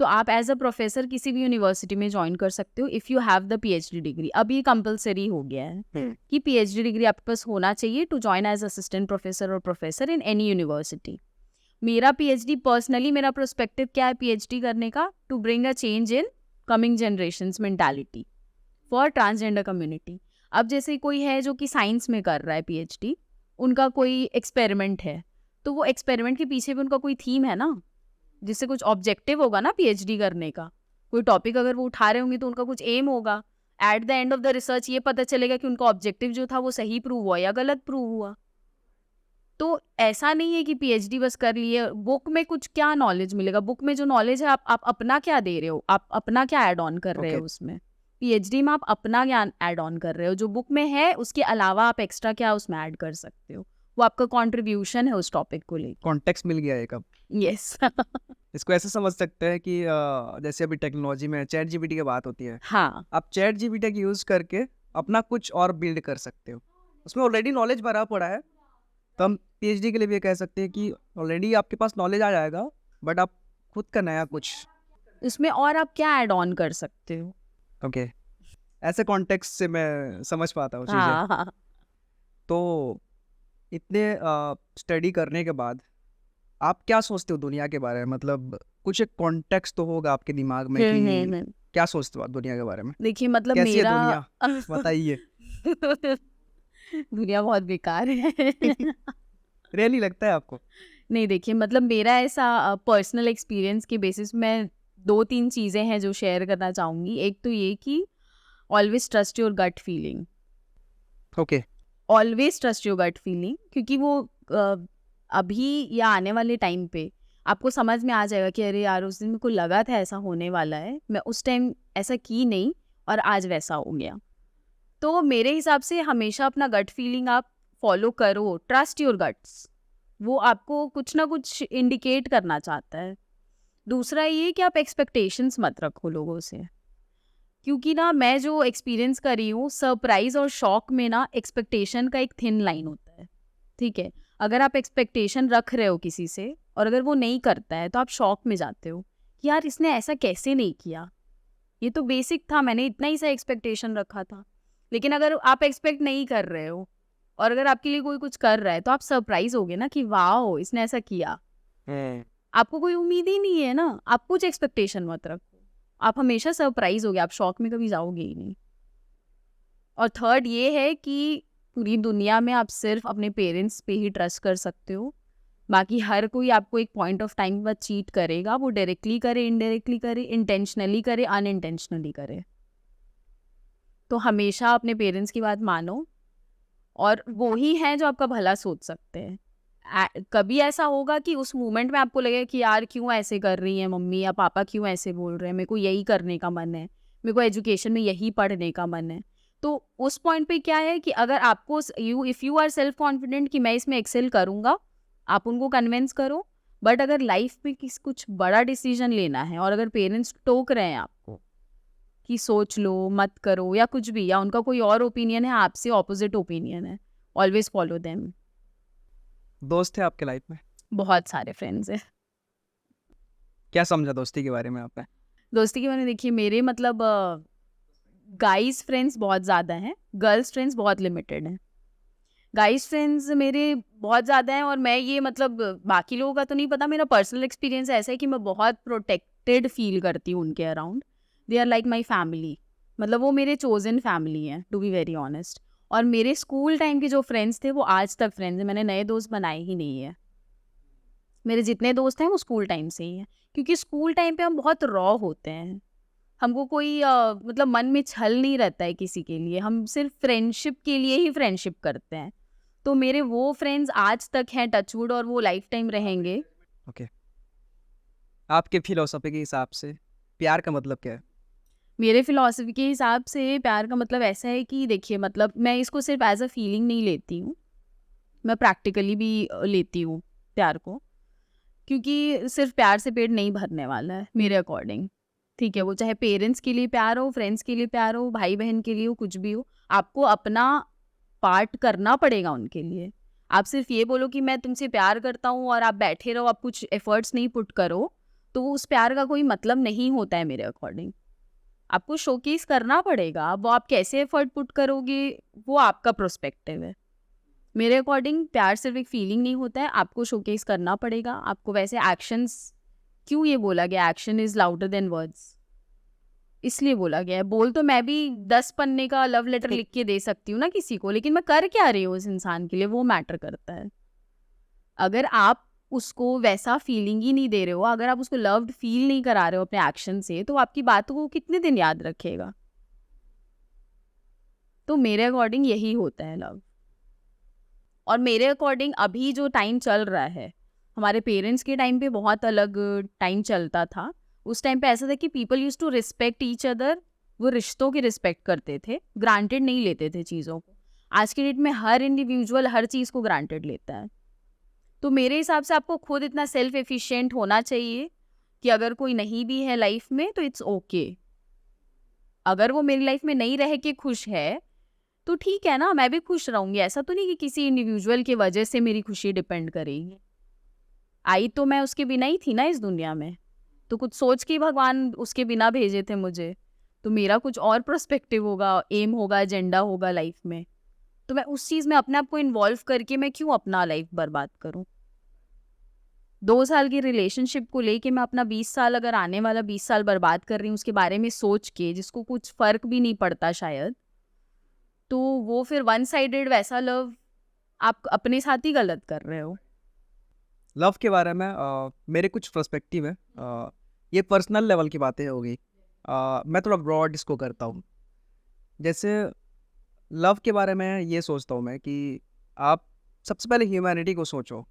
तो आप एज अ प्रोफेसर किसी भी यूनिवर्सिटी में ज्वाइन कर सकते हो if you have the PhD degree. अब ये कंपलसरी हो गया है कि PhD डिग्री आपके पास होना चाहिए to join as assistant professor और प्रोफेसर इन एनी यूनिवर्सिटी। मेरा PhD पर्सनली, मेरा प्रोस्पेक्टिव क्या है PhD करने का, to bring a change in coming generations mentality for transgender community. अब जैसे कोई है जो कि साइंस में कर रहा है PhD, उनका कोई एक्सपेरिमेंट है, तो वो एक्सपेरिमेंट के पीछे भी उनका कोई थीम है ना, जिससे कुछ ऑब्जेक्टिव होगा ना PhD करने का। कोई टॉपिक अगर वो उठा रहे होंगे तो उनका कुछ एम होगा। At the end of the research ये पता चलेगा कि उनका ऑब्जेक्टिव जो था वो सही प्रूव हुआ या गलत प्रूव हुआ। तो ऐसा नहीं है कि PhD बस कर लिए, बुक में कुछ क्या नॉलेज मिलेगा। बुक में जो नॉलेज है आप अपना क्या दे रहे हो, आप अपना क्या ऐड ऑन कर रहे हो उसमें। PhD में आप अपना ज्ञान ऐड ऑन कर रहे हो, जो बुक में है उसके अलावा आप एक्स्ट्रा क्या उसमें ऐड कर सकते हो, वो आपका कंट्रीब्यूशन है उस टॉपिक को लेकर। कॉन्टेक्स्ट मिल गया एक अब। यस। इसको ऐसे समझ सकते हैं कि जैसे अभी टेक्नोलॉजी में ChatGPT की बात होती है, हाँ, आप ChatGPT का यूज़ करके अपना कुछ और बिल्ड कर सकते हो। उसमें ऑलरेडी नॉलेज भरा पड़ा है, तो हम PhD के लिए भी ये कह सकते हैं कि ऑलरेडी आपके पास नॉलेज आ जाएगा, बट आप खुद का नया कुछ। उसमें और आप क्या ऐड ऑन कर सकते हो। ओके। ऐसे कॉन्टेक्स्ट से मैं समझ पाता हूँ चीज़ें। हाँ हाँ। तो इतने स्टडी करने के बाद आप क्या सोचते हो दुनिया के बारे में? मतलब कुछ एक कॉन्टेक्स्ट तो होगा आपके दिमाग में कि क्या सोचते हो आप दुनिया के बारे में? देखिए मतलब कैसी है मेरा दुनिया? बताइए। दुनिया बहुत बेकार है। रियली लगता है आपको? नहीं देखिए, मतलब मेरा ऐसा पर्सनल एक्सपीरियंस के बेसिस मैं 2-3 चीज़ें हैं जो शेयर करना चाहूँगी। एक तो ये कि always trust your gut feeling, okay. Always trust your gut feeling, क्योंकि वो अ, अभी या आने वाले टाइम पे आपको समझ में आ जाएगा कि अरे यार, उस दिन मेरे को लगा था ऐसा होने वाला है, मैं उस टाइम ऐसा की नहीं और आज वैसा हो गया। तो मेरे हिसाब से हमेशा अपना गट फीलिंग आप फॉलो करो, ट्रस्ट योर गट्स। वो आपको कुछ ना कुछ इंडिकेट करना चाहता है। दूसरा ये कि आप एक्सपेक्टेशंस मत रखो लोगों से, क्योंकि ना मैं जो एक्सपीरियंस कर रही हूँ, सरप्राइज और शॉक में ना एक्सपेक्टेशन का एक थिन लाइन होता है। ठीक है, अगर आप एक्सपेक्टेशन रख रहे हो किसी से और अगर वो नहीं करता है तो आप शॉक में जाते हो कि यार इसने ऐसा कैसे नहीं किया, ये तो बेसिक था, मैंने इतना ही सा एक्सपेक्टेशन रखा था। लेकिन अगर आप एक्सपेक्ट नहीं कर रहे हो और अगर आपके लिए कोई कुछ कर रहा है तो आप सरप्राइज होगे ना कि वाह इसने ऐसा किया। आपको कोई उम्मीद ही नहीं है ना, आप कुछ एक्सपेक्टेशन मत रखो, आप हमेशा सरप्राइज होगे, आप शॉक में कभी जाओगे ही नहीं। और थर्ड ये है कि पूरी दुनिया में आप सिर्फ अपने पेरेंट्स पे ही ट्रस्ट कर सकते हो। बाकी हर कोई आपको एक पॉइंट ऑफ टाइम बाद चीट करेगा, वो डायरेक्टली करे, इनडायरेक्टली करे, इंटेंशनली करे, अनइंटेंशनली करे। तो हमेशा अपने पेरेंट्स की बात मानो, और वो ही हैं जो आपका भला सोच सकते हैं। कभी ऐसा होगा कि उस मोमेंट में आपको लगे कि यार क्यों ऐसे कर रही हैं मम्मी या पापा, क्यों ऐसे बोल रहे हैं, मेरे को यही करने का मन है, मेरे को एजुकेशन में यही पढ़ने का मन है। तो उस पॉइंट पे क्या है कि अगर आपको if you are self confident कि मैं इसमें एक्सेल करूँगा, आप उनको कन्विंस करो। बट अगर लाइफ में कुछ बड़ा डिसीजन लेना है और अगर पेरेंट्स टोक रहे हैं आपको कि सोच लो, मत करो या कुछ भी, या उनका कोई और ओपिनियन है, आपसे ऑपोजिट ओपिनियन है, ऑलवेज फॉलो देम। दोस्त है आपके लाइफ में? बहुत सारे फ्रेंड्स हैं। क्या समझा दोस्ती के बारे में आपने? दोस्ती के बारे में देखिए, मेरे मतलब गाइज फ्रेंड्स बहुत ज़्यादा हैं, गर्ल्स फ्रेंड्स बहुत लिमिटेड हैं। गाइज फ्रेंड्स मेरे बहुत ज़्यादा हैं और मैं ये मतलब बाकी लोगों का तो नहीं पता, मेरा पर्सनल एक्सपीरियंस ऐसा है कि मैं बहुत प्रोटेक्टेड फील करती हूँ उनके around. They are like my family, मतलब वो मेरे चोजन फैमिली हैं, टू बी वेरी ऑनेस्ट। और मेरे स्कूल टाइम के जो फ्रेंड्स थे वो आज तक फ्रेंड्स हैं, मैंने नए दोस्त बनाए ही नहीं है। मेरे जितने दोस्त हैं वो स्कूल टाइम से ही हैं, क्योंकि स्कूल टाइम पे हम बहुत रॉ होते हैं, हमको कोई मतलब मन में छल नहीं रहता है किसी के लिए, हम सिर्फ फ्रेंडशिप के लिए ही फ्रेंडशिप करते हैं। तो मेरे वो फ्रेंड्स आज तक हैं, टचवुड, और वो लाइफ टाइम रहेंगे। ओके। आपके फिलोसफी के हिसाब से प्यार का मतलब क्या है? मेरे फिलॉसफी के हिसाब से प्यार का मतलब ऐसा है कि देखिए, मतलब मैं इसको सिर्फ एज अ फीलिंग नहीं लेती हूँ, मैं प्रैक्टिकली भी लेती हूँ प्यार को, क्योंकि सिर्फ प्यार से पेट नहीं भरने वाला है मेरे अकॉर्डिंग। ठीक है, वो चाहे पेरेंट्स के लिए प्यार हो, फ्रेंड्स के लिए प्यार हो, भाई बहन के लिए हो, कुछ भी हो, आपको अपना पार्ट करना पड़ेगा उनके लिए। आप सिर्फ ये बोलो कि मैं तुमसे प्यार करता हूँ और आप बैठे रहो, आप कुछ एफर्ट्स नहीं पुट करो, तो उस प्यार का कोई मतलब नहीं होता है मेरे अकॉर्डिंग। आपको शोकेस करना पड़ेगा, वो आप कैसे एफर्ट पुट करोगे वो आपका प्रोस्पेक्टिव है। मेरे अकॉर्डिंग प्यार सिर्फ एक फीलिंग नहीं होता है, आपको शोकेस करना पड़ेगा। आपको वैसे एक्शंस, क्यों ये बोला गया action is louder than words, इसलिए बोला गया है। बोल तो मैं भी 10 पन्ने का लव लेटर लिख के दे सकती हूँ ना किसी को, लेकिन मैं कर क्या रही हूँ उस इंसान के लिए, वो मैटर करता है। अगर आप उसको वैसा फीलिंग ही नहीं दे रहे हो, अगर आप उसको लव्ड फील नहीं करा रहे हो अपने एक्शन से, तो आपकी बातों को कितने दिन याद रखेगा। तो मेरे अकॉर्डिंग यही होता है लव। और मेरे अकॉर्डिंग अभी जो टाइम चल रहा है, हमारे पेरेंट्स के टाइम पे बहुत अलग टाइम चलता था। उस टाइम पे ऐसा था कि people use to respect each other, वो रिश्तों की रिस्पेक्ट करते थे, ग्रांटेड नहीं लेते थे चीज़ों को। आज के डेट में हर इंडिविजुअल हर चीज़ को ग्रांटेड लेता है। तो मेरे हिसाब से आपको खुद इतना सेल्फ एफिशिएंट होना चाहिए कि अगर कोई नहीं भी है लाइफ में तो इट्स ओके। अगर वो मेरी लाइफ में नहीं रह के खुश है तो ठीक है ना, मैं भी खुश रहूंगी। ऐसा तो नहीं कि किसी इंडिविजुअल की वजह से मेरी खुशी डिपेंड करेगी। आई तो मैं उसके बिना ही थी ना इस दुनिया में, तो कुछ सोच के ही भगवान उसके बिना भेजे थे मुझे। तो मेरा कुछ और पर्सपेक्टिव होगा, एम होगा, एजेंडा होगा लाइफ में। तो मैं उस चीज़ में अपने आप को इन्वॉल्व करके मैं क्यों अपना लाइफ बर्बाद करूं। 2 साल की रिलेशनशिप को लेके मैं अपना 20 साल, अगर आने वाला 20 साल बर्बाद कर रही हूँ उसके बारे में सोच के, जिसको कुछ फर्क भी नहीं पड़ता शायद, तो वो फिर वन साइडेड वैसा लव आप अपने साथ ही गलत कर रहे हो। लव के बारे में मेरे कुछ पर्सपेक्टिव है। ये पर्सनल लेवल की बातें हो गई। मैं थोड़ा ब्रॉड इसको करता हूँ। जैसे लव के बारे में ये सोचता हूँ मैं कि आप सबसे पहले ह्यूमैनिटी को सोचो।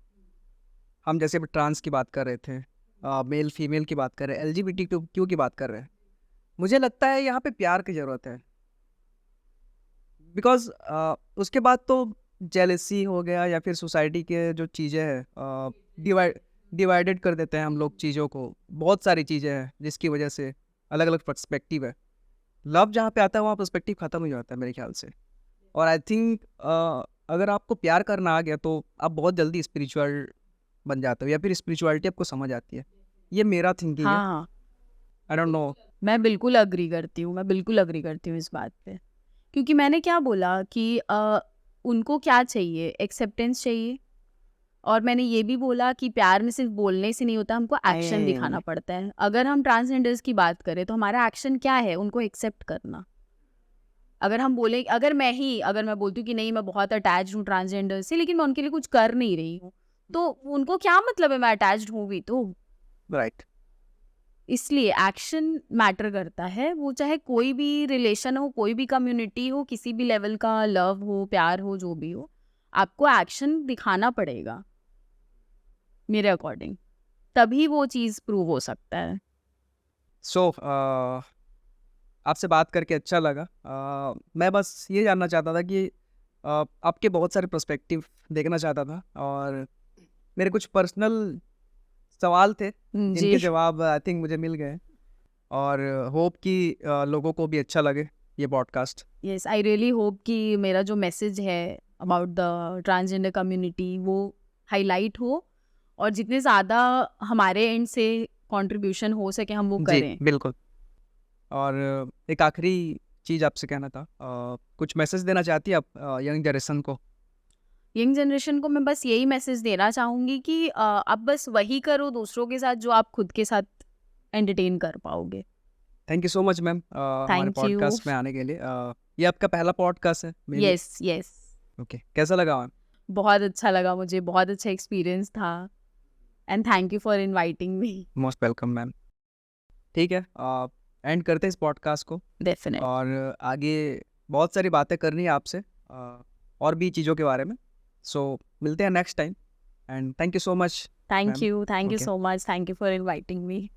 हम जैसे ट्रांस की बात कर रहे थे, मेल फीमेल की बात कर रहे हैं, LGBTQ की बात कर रहे हैं। मुझे लगता है यहाँ पे प्यार की ज़रूरत है, बिकॉज उसके बाद तो जेलसी हो गया या फिर सोसाइटी के जो चीज़ें हैं डिवाइडेड कर देते हैं हम लोग चीज़ों को। बहुत सारी चीज़ें हैं जिसकी वजह से अलग अलग पर्सपेक्टिव है। लव जहाँ पे आता है वहाँ पर्सपेक्टिव ख़त्म हो जाता है मेरे ख्याल से। और आई थिंक अगर आपको प्यार करना आ गया तो आप बहुत जल्दी स्पिरिचुअल बन जाते हो या फिर स्पिरिचुअलिटी आपको समझ आती है। ये मेरा थिंकिंग है। हाँ, आई डोंट नो। मैं बिल्कुल अग्री करती हूँ इस बात पे। क्योंकि मैंने क्या बोला कि उनको क्या चाहिए, एक्सेप्टेंस चाहिए। और मैंने ये भी बोला कि प्यार में सिर्फ बोलने से नहीं होता, हमको एक्शन दिखाना पड़ता है। अगर हम ट्रांसजेंडर्स की बात करें तो हमारा एक्शन क्या है, उनको एक्सेप्ट करना। अगर हम बोले, अगर मैं बोलती हूँ कि नहीं मैं बहुत अटैच्ड हूँ ट्रांसजेंडर से, लेकिन मैं उनके लिए कुछ कर नहीं रही हूँ, तो उनको क्या मतलब है मैं अटैच्ड हूँ भी तो। राइट। इसलिए एक्शन मैटर करता है। वो चाहे कोई भी रिलेशन हो, कोई भी कम्युनिटी हो, किसी भी लेवल का लव हो, प्यार हो, जो भी हो, आपको एक्शन दिखाना पड़ेगा मेरे अकॉर्डिंग, तभी वो चीज़ प्रूव हो सकता है। सो आपसे बात करके अच्छा लगा। मैं बस ये जानना चाहता था कि आपके बहुत सारे पर्सपेक्टिव देखना चाहता था, और मेरे कुछ पर्सनल सवाल थे जिनके जी, जवाब आई थिंक मुझे मिल गए। और होप कि लोगों को भी अच्छा लगे ये podcast. Yes, I really hope कि मेरा जो मैसेज है अबाउट द ट्रांसजेंडर कम्युनिटी वो हाईलाइट हो, और जितने ज़्यादा हमारे एंड से कंट्रीब्यूशन हो सके हम वो जी करें। बिल्कुल। और एक आखिरी चीज़ आपसे कहना था, कुछ मैसेज देना चाहती है आप यंग जनरेशन को? यंग जनरेशन को मैं बस यही मैसेज देना चाहूँगी कि आप बस वही करो दूसरों के साथ जो आप खुद के साथ एंटरटेन कर पाओगे। Thank you so much ma'am हमारे थैंक यू। पॉडकास्ट में आने के लिए। ये आपका पहला पॉडकास्ट है may be? Yes, yes. Okay, कैसा लगा मैम? बहुत अच्छा लगा मुझे, बहुत अच्छा एक्सपीरियंस था, and thank you for inviting me. Most welcome ma'am. ठीक है, एंड करते हैं इस पॉडकास्ट को। डेफिनेट। और आगे बहुत सारी बातें करनी है आपसे, और भी चीज़ों के बारे में। सो मिलते हैं next time, and thank you so much. Thank you Okay. So much, thank you for inviting me.